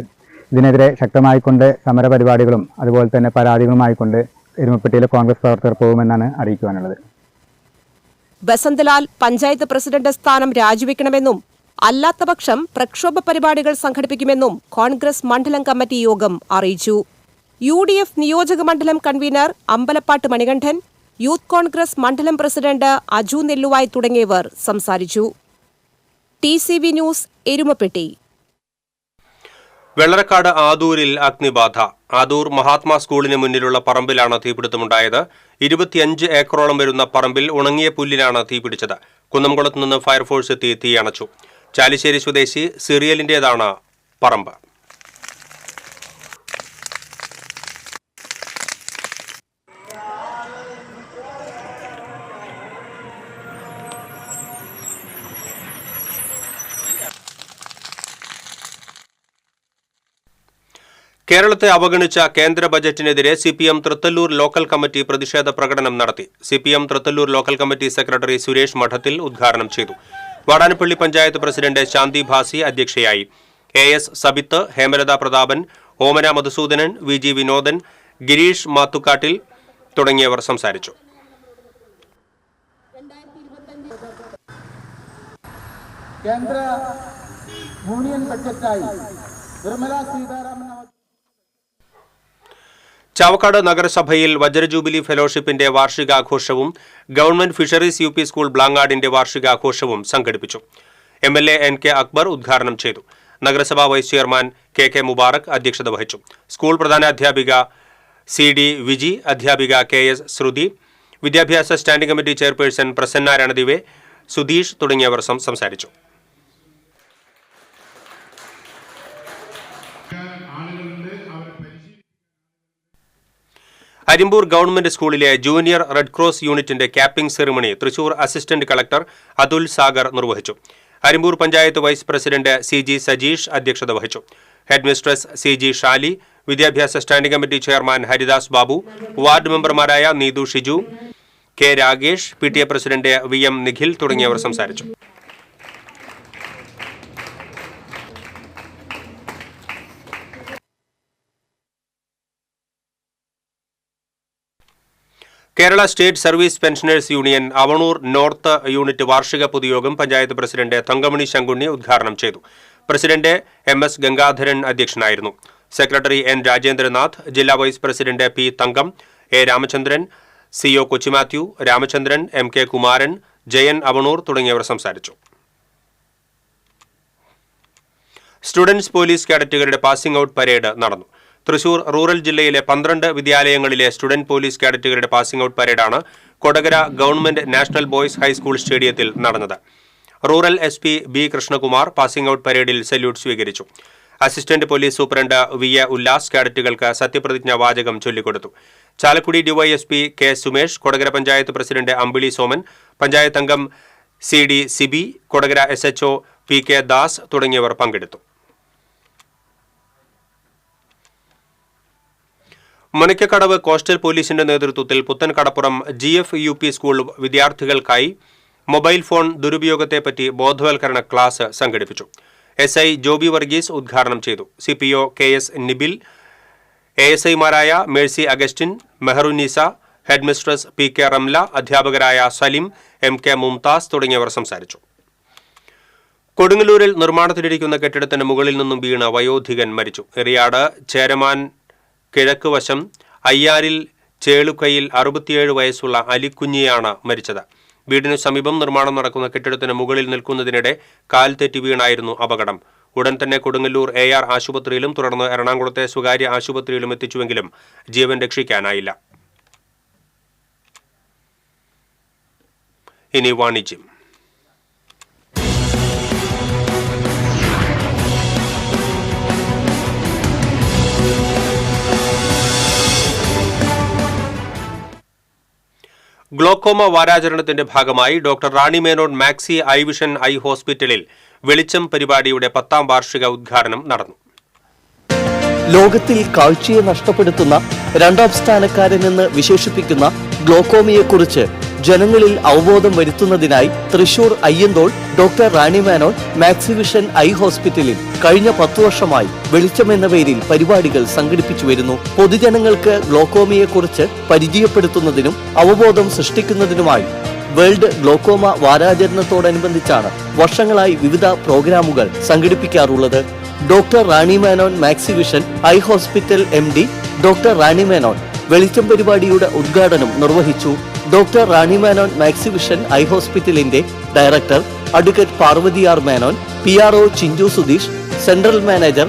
ഇതിനെതിരെ ശക്തമായിക്കൊണ്ട് സമരപരിപാടികളും അതുപോലെ തന്നെ പരാതികളുമായിക്കൊണ്ട് എരുമപ്പെട്ടിയിലെ കോൺഗ്രസ് പ്രവർത്തകർ പോകുമെന്നാണ് അറിയിക്കുവാനുള്ളത്. ബസന്തലാൽ പഞ്ചായത്ത് പ്രസിഡന്റ് സ്ഥാനം രാജിവെക്കണമെന്നും അല്ലാത്തപക്ഷം പ്രക്ഷോഭ പരിപാടികൾ സംഘടിപ്പിക്കുമെന്നും കോൺഗ്രസ് മണ്ഡലം കമ്മിറ്റി യോഗം അറിയിച്ചു. UDF നിയോജക മണ്ഡലം convener Ambalappatt Manikandan, youth congress മണ്ഡലം പ്രസിഡന്റ് അജു നെല്ലുവായ് തുടങ്ങിയവർ സംസാരിച്ചു. TCV news, Erumapetty. വെള്ളറക്കാട് ആദൂരിൽ അഗ്നിബാധ. ആദൂർ മഹാത്മാ സ്കൂളിന് മുന്നിലുള്ള പറമ്പിലാണ് തീപിടുത്തമുണ്ടായത്. 25 ഏക്കറോളം വരുന്ന പറമ്പിൽ ഉണങ്ങിയ പുല്ലിലാണ് തീപിടിച്ചത്. കുന്നംകുളത്ത് നിന്ന് ഫയർഫോഴ്സ് എത്തി തീയണച്ചു. ചാലിശ്ശേരി സ്വദേശി സിറിയലിന്റേതാണ് പറമ്പ്. കേരളത്തെ അവഗണിച്ച കേന്ദ്ര ബജറ്റിനെതിരെ CPM തൃത്തല്ലൂർ ലോക്കൽ കമ്മിറ്റി പ്രതിഷേധ പ്രകടനം നടത്തി. CPM Thrithallur local committee secretary Suresh മഠത്തിൽ ഉദ്ഘാടനം ചെയ്തു. വാടാനപ്പള്ളി പഞ്ചായത്ത് പ്രസിഡന്റ് ശാന്തി ഭാസി അധ്യക്ഷയായി. AS സബിത്ത്, ഹേമലത പ്രതാപൻ, ഓമന മധുസൂദനൻ, VG വിനോദൻ, ഗിരീഷ് മാത്തുക്കാട്ടിൽ തുടങ്ങിയവർ സംസാരിച്ചു. കേന്ദ്ര യൂണിയൻ ബജറ്റായി നിർമ്മല സീതാരാമൻ ചാവക്കാട് നഗരസഭയിൽ വജ്രജൂബിലി ഫെലോഷിപ്പിന്റെ വാർഷികാഘോഷവും ഗവൺമെന്റ് ഫിഷറീസ് UP സ്കൂൾ ബ്ലാങ്ങാടിന്റെ വാർഷികാഘോഷവും സംഘടിപ്പിച്ചു. MLA NK അക്ബർ ഉദ്ഘാടനം ചെയ്തു. നഗരസഭാ വൈസ് ചെയർമാൻ KK മുബാറക് അധ്യക്ഷത വഹിച്ചു. സ്കൂൾ പ്രധാനാധ്യാപിക CD വിജി, അധ്യാപിക KS ശ്രുതി, വിദ്യാഭ്യാസ standing committee chairperson Prasanna Ranadive, Sudheesh തുടങ്ങിയവർ സംസാരിച്ചു. അരിമ്പൂർ ഗവൺമെന്റ് സ്കൂളിലെ ജൂനിയർ റെഡ് ക്രോസ് യൂണിറ്റിന്റെ capping ceremony Thrissur assistant collector Athul Sagar നിർവഹിച്ചു. Arimbur panchayat vice president CG Sajeesh അധ്യക്ഷത വഹിച്ചു. ഹെഡ് മിസ്ട്രസ് CG ഷാലി, വിദ്യാഭ്യാസ standing committee chairman Haridas Babu, ward മെമ്പർമാരായ Neethu Shiju, K Ragesh, PTA president VM Nikhil തുടങ്ങിയവർ സംസാരിച്ചു. Kerala state service pensioners union Avanur north unit വാർഷിക പൊതുയോഗം പഞ്ചായത്ത് പ്രസിഡന്റ് തങ്കമണി ശങ്കുണ്ണി ഉദ്ഘാടനം ചെയ്തു. പ്രസിഡന്റ് MS ഗംഗാധരൻ അധ്യക്ഷനായിരുന്നു. സെക്രട്ടറി N രാജേന്ദ്രനാഥ്, ജില്ലാ vice president P Thankam, A Ramachandran, CO Kochimathew, Ramachandran, MK Kumaran, Jayan Avanur തുടങ്ങിയവർ സംസാരിച്ചു. സ്റ്റുഡൻസ് പോലീസ് കേഡറ്റുകളുടെ പാസിംഗ് ഔട്ട് പരേഡ് നടന്നു. തൃശൂർ റൂറൽ ജില്ലയിലെ 12 വിദ്യാലയങ്ങളിലെ സ്റ്റുഡന്റ് പോലീസ് കേഡറ്റുകളുടെ പാസിംഗ് ഔട്ട് പരേഡാണ് Kodakara government national boys high school സ്റ്റേഡിയത്തിൽ നടന്നത്. Rural SP B Krishnakumar passing out പരേഡിൽ സല്യൂട്ട് സ്വീകരിച്ചു. Assistant police superintendent VA Ullas കേഡറ്റുകൾക്ക് സത്യപ്രതിജ്ഞാ വാചകം ചൊല്ലിക്കൊടുത്തു. Chalakudy DYSP K Sumesh, Kodakara panchayat president അമ്പിളി സോമൻ, പഞ്ചായത്ത് അംഗം CD Sibi, Kodakara SHO PK Das തുടങ്ങിയവർ പങ്കെടുത്തു. മനക്കക്കടവ് കോസ്റ്റൽ പോലീസിന്റെ നേതൃത്വത്തിൽ പുത്തൻകടപ്പുറം GF UP സ്കൂൾ വിദ്യാർത്ഥികൾക്കായി മൊബൈൽ ഫോൺ ദുരുപയോഗത്തെപ്പറ്റി ബോധവൽക്കരണ ക്ലാസ് സംഘടിപ്പിച്ചു. SI ജോബി വർഗീസ് ഉദ്ഘാടനം ചെയ്തു. CPO KS നിബിൽ, ASIമാരായ Mercy Augustine, Meharunnisa, head mistress PK Ramla, അധ്യാപകരായ സലിം, MK മുംതാസ് തുടങ്ങിയവർ സംസാരിച്ചു. കൊടുങ്ങല്ലൂരിൽ നിർമ്മാണത്തിലിരിക്കുന്ന കെട്ടിടത്തിന് മുകളിൽ നിന്നും വീണ് വയോധികൻ മരിച്ചു. എറിയാട് ചേരമാൻ കിഴക്ക് വശം അയ്യാരിൽ ചേളുക്കയിൽ 67 വയസ്സുള്ള അലിക്കുഞ്ഞിയാണ് മരിച്ചത്. വീടിനു സമീപം നിർമ്മാണം നടക്കുന്ന കെട്ടിടത്തിന് മുകളിൽ നിൽക്കുന്നതിനിടെ കാൽ തെറ്റി വീണായിരുന്നു അപകടം. ഉടൻ തന്നെ കൊടുങ്ങല്ലൂർ AR ആശുപത്രിയിലും തുടർന്ന് എറണാകുളത്തെ സ്വകാര്യ ആശുപത്രിയിലും എത്തിച്ചുവെങ്കിലും ജീവൻ രക്ഷിക്കാനായില്ല. ഇനി വാണിജ്യം. ഗ്ലോക്കോമ വാരാചരണത്തിന്റെ ഭാഗമായി doctor Rani Menon maxi I vision I ഹോസ്പിറ്റലിൽ വെളിച്ചം പരിപാടിയുടെ 10ാം വാർഷിക ഉദ്ഘാടനം നടന്നു. ലോകത്തിൽ കാഴ്ചയെ നഷ്ടപ്പെടുത്തുന്ന രണ്ടാം സ്ഥാനക്കാരനെന്ന് വിശേഷിപ്പിക്കുന്ന ഗ്ലോക്കോമയെക്കുറിച്ച് ജനങ്ങളിൽ അവബോധം വരുത്തുന്നതിനായി Thrissur Ayyanthole doctor Rani Menon Maxivision I ഹോസ്പിറ്റലിൽ കഴിഞ്ഞ 10 വർഷമായി വെളിച്ചം എന്ന പേരിൽ പരിപാടികൾ സംഘടിപ്പിച്ചു വരുന്നു. പൊതുജനങ്ങൾക്ക് ഗ്ലോക്കോമയെക്കുറിച്ച് പരിചയപ്പെടുത്തുന്നതിനും അവബോധം സൃഷ്ടിക്കുന്നതിനുമായി വേൾഡ് ഗ്ലോക്കോമ വാരാചരണത്തോടനുബന്ധിച്ചാണ് വർഷങ്ങളായി വിവിധ പ്രോഗ്രാമുകൾ സംഘടിപ്പിക്കാറുള്ളത്. Doctor Rani Menon Maxivision eye hospital MD doctor Rani Menon വെളിച്ചം പരിപാടിയുടെ ഉദ്ഘാടനം നിർവഹിച്ചു. Doctor Rani Menon Maxivision eye ഹോസ്പിറ്റലിന്റെ director advocate Parvathy R Menon, PRO Chinchu Sudheesh, central manager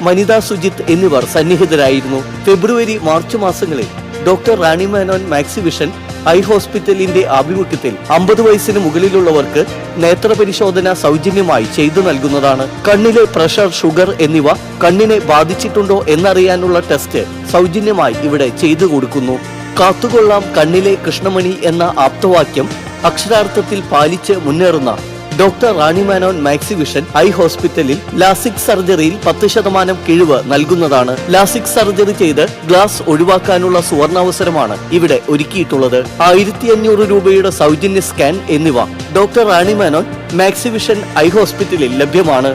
Manitha Sujith എന്നിവർ സന്നിഹിതരായിരുന്നു. ഫെബ്രുവരി മാർച്ച് മാസങ്ങളിൽ doctor Rani Menon Maxivision eye ഹോസ്പിറ്റലിന്റെ ആഭിമുഖ്യത്തിൽ 50 വയസ്സിന് മുകളിലുള്ളവർക്ക് നേത്രപരിശോധന സൗജന്യമായി ചെയ്തു നൽകുന്നതാണ്. കണ്ണിലെ പ്രഷർ, ഷുഗർ എന്നിവ കണ്ണിനെ ബാധിച്ചിട്ടുണ്ടോ എന്നറിയാനുള്ള ടെസ്റ്റ് സൗജന്യമായി ഇവിടെ ചെയ്തു കൊടുക്കുന്നു. കാത്തുകൊള്ളാം കണ്ണിലെ കൃഷ്ണമണി എന്ന ആപ്തവാക്യം അക്ഷരാർത്ഥത്തിൽ പാലിച്ച് മുന്നേറുന്ന doctor Rani Menon Maxivision I ഹോസ്പിറ്റലിൽ ലാസിക് സർജറിയിൽ 10% കിഴിവ് നൽകുന്നതാണ്. ലാസിക് സർജറി ചെയ്ത് ഗ്ലാസ് ഒഴിവാക്കാനുള്ള സുവർണാവസരമാണ് ഇവിടെ ഒരുക്കിയിട്ടുള്ളത്. 1500 രൂപയുടെ സൗജന്യ സ്കാൻ എന്നിവ doctor Rani Menon Maxivision I ഹോസ്പിറ്റലിൽ ലഭ്യമാണ്.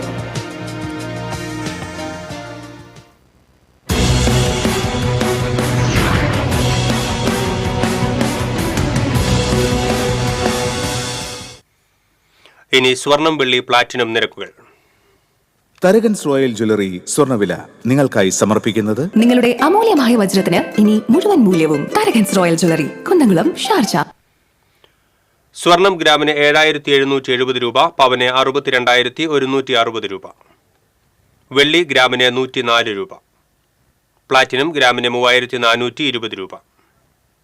ഇനി സ്വർണം, വെള്ളി, പ്ലാറ്റിനം നിരക്കുകൾ. തരകൻസ് റോയൽ ജ്വല്ലറി സ്വർണ്ണവില നിങ്ങൾക്കായി സമർപ്പിക്കുന്നത് നിങ്ങളുടെ അമൂല്യമായ വജ്രത്തിന് ഇനി മുഴുവൻ മൂല്യവും Tharakans royal jewellery, Kunnamkulam, Sharjah. സ്വർണം ഗ്രാമിന് 7770 രൂപ, പവന് 62,160 രൂപ. വെള്ളി ഗ്രാമിന് 104 രൂപ. പ്ലാറ്റിനം ഗ്രാമിന് 3420 രൂപ.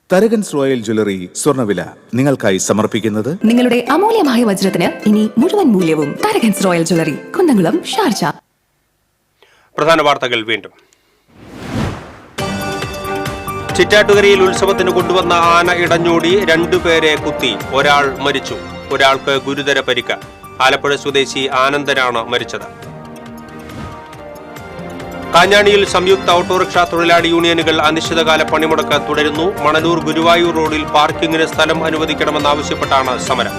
തരകൻസ് റോയൽ ജ്വല്ലറി സ്വർണ്ണവില നിങ്ങൾക്കായി സമർപ്പിക്കുന്നത് നിങ്ങളുടെ അമൂല്യമായ വജ്രത്തിന് ഇനി മുഴുവൻ മൂല്യവും Tharakans royal jewellery, Kunnamkulam, Sharjah. പ്രധാന വാർത്തകൾ വീണ്ടും. ചിറ്റാറ്റുകരയിൽ ഉത്സവത്തിന് കൊണ്ടുവന്ന ആന ഇടഞ്ഞോടി 2 പേരെ കുത്തി, ഒരാൾ മരിച്ചു, ഒരാൾക്ക് ഗുരുതര പരിക്ക്. ആലപ്പുഴ സ്വദേശി ആനന്ദനാണ് മരിച്ചത്. കാഞ്ഞാണിയിൽ സംയുക്ത ഓട്ടോറിക്ഷ തൊഴിലാളി യൂണിയനുകൾ അനിശ്ചിതകാല പണിമുടക്ക് തുടരുന്നു. മണലൂർ ഗുരുവായൂർ റോഡിൽ പാർക്കിംഗിന് സ്ഥലം അനുവദിക്കണമെന്നാവശ്യപ്പെട്ടാണ് സമരം.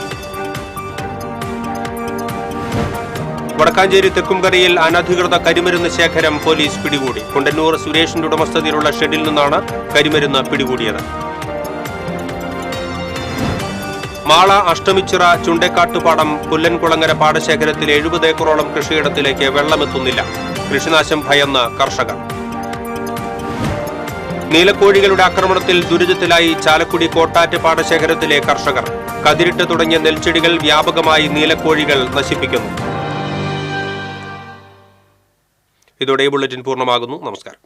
വടക്കാഞ്ചേരി തെക്കുംകരയിൽ അനധികൃത കരിമരുന്ന് ശേഖരം പോലീസ് പിടികൂടി. കുണ്ടന്നൂർ സുരേഷിന്റെ ഉടമസ്ഥതയിലുള്ള ഷെഡിൽ നിന്നാണ് കരിമരുന്ന് പിടികൂടിയത്. മാള അഷ്ടമിച്ചിറ ചുണ്ടേക്കാട്ടുപാടം പുല്ലൻകുളങ്ങര പാടശേഖരത്തിലെ 70 ഏക്കറോളം കൃഷിയിടത്തിലേക്ക് വെള്ളമെത്തുന്നില്ല. കൃഷിനാശം ഭയന്ന് കർഷകർ. നീലക്കോഴികളുടെ ആക്രമണത്തിൽ ദുരിതത്തിലായി ചാലക്കുടി കോട്ടാറ്റ് പാടശേഖരത്തിലെ കർഷകർ. കതിരിട്ട് തുടങ്ങിയ നെൽച്ചെടികൾ വ്യാപകമായി നീലക്കോഴികൾ നശിപ്പിക്കുന്നു. ഇതോടെ ബുള്ളറ്റിൻ പൂർണ്ണമാകുന്നു. നമസ്കാരം.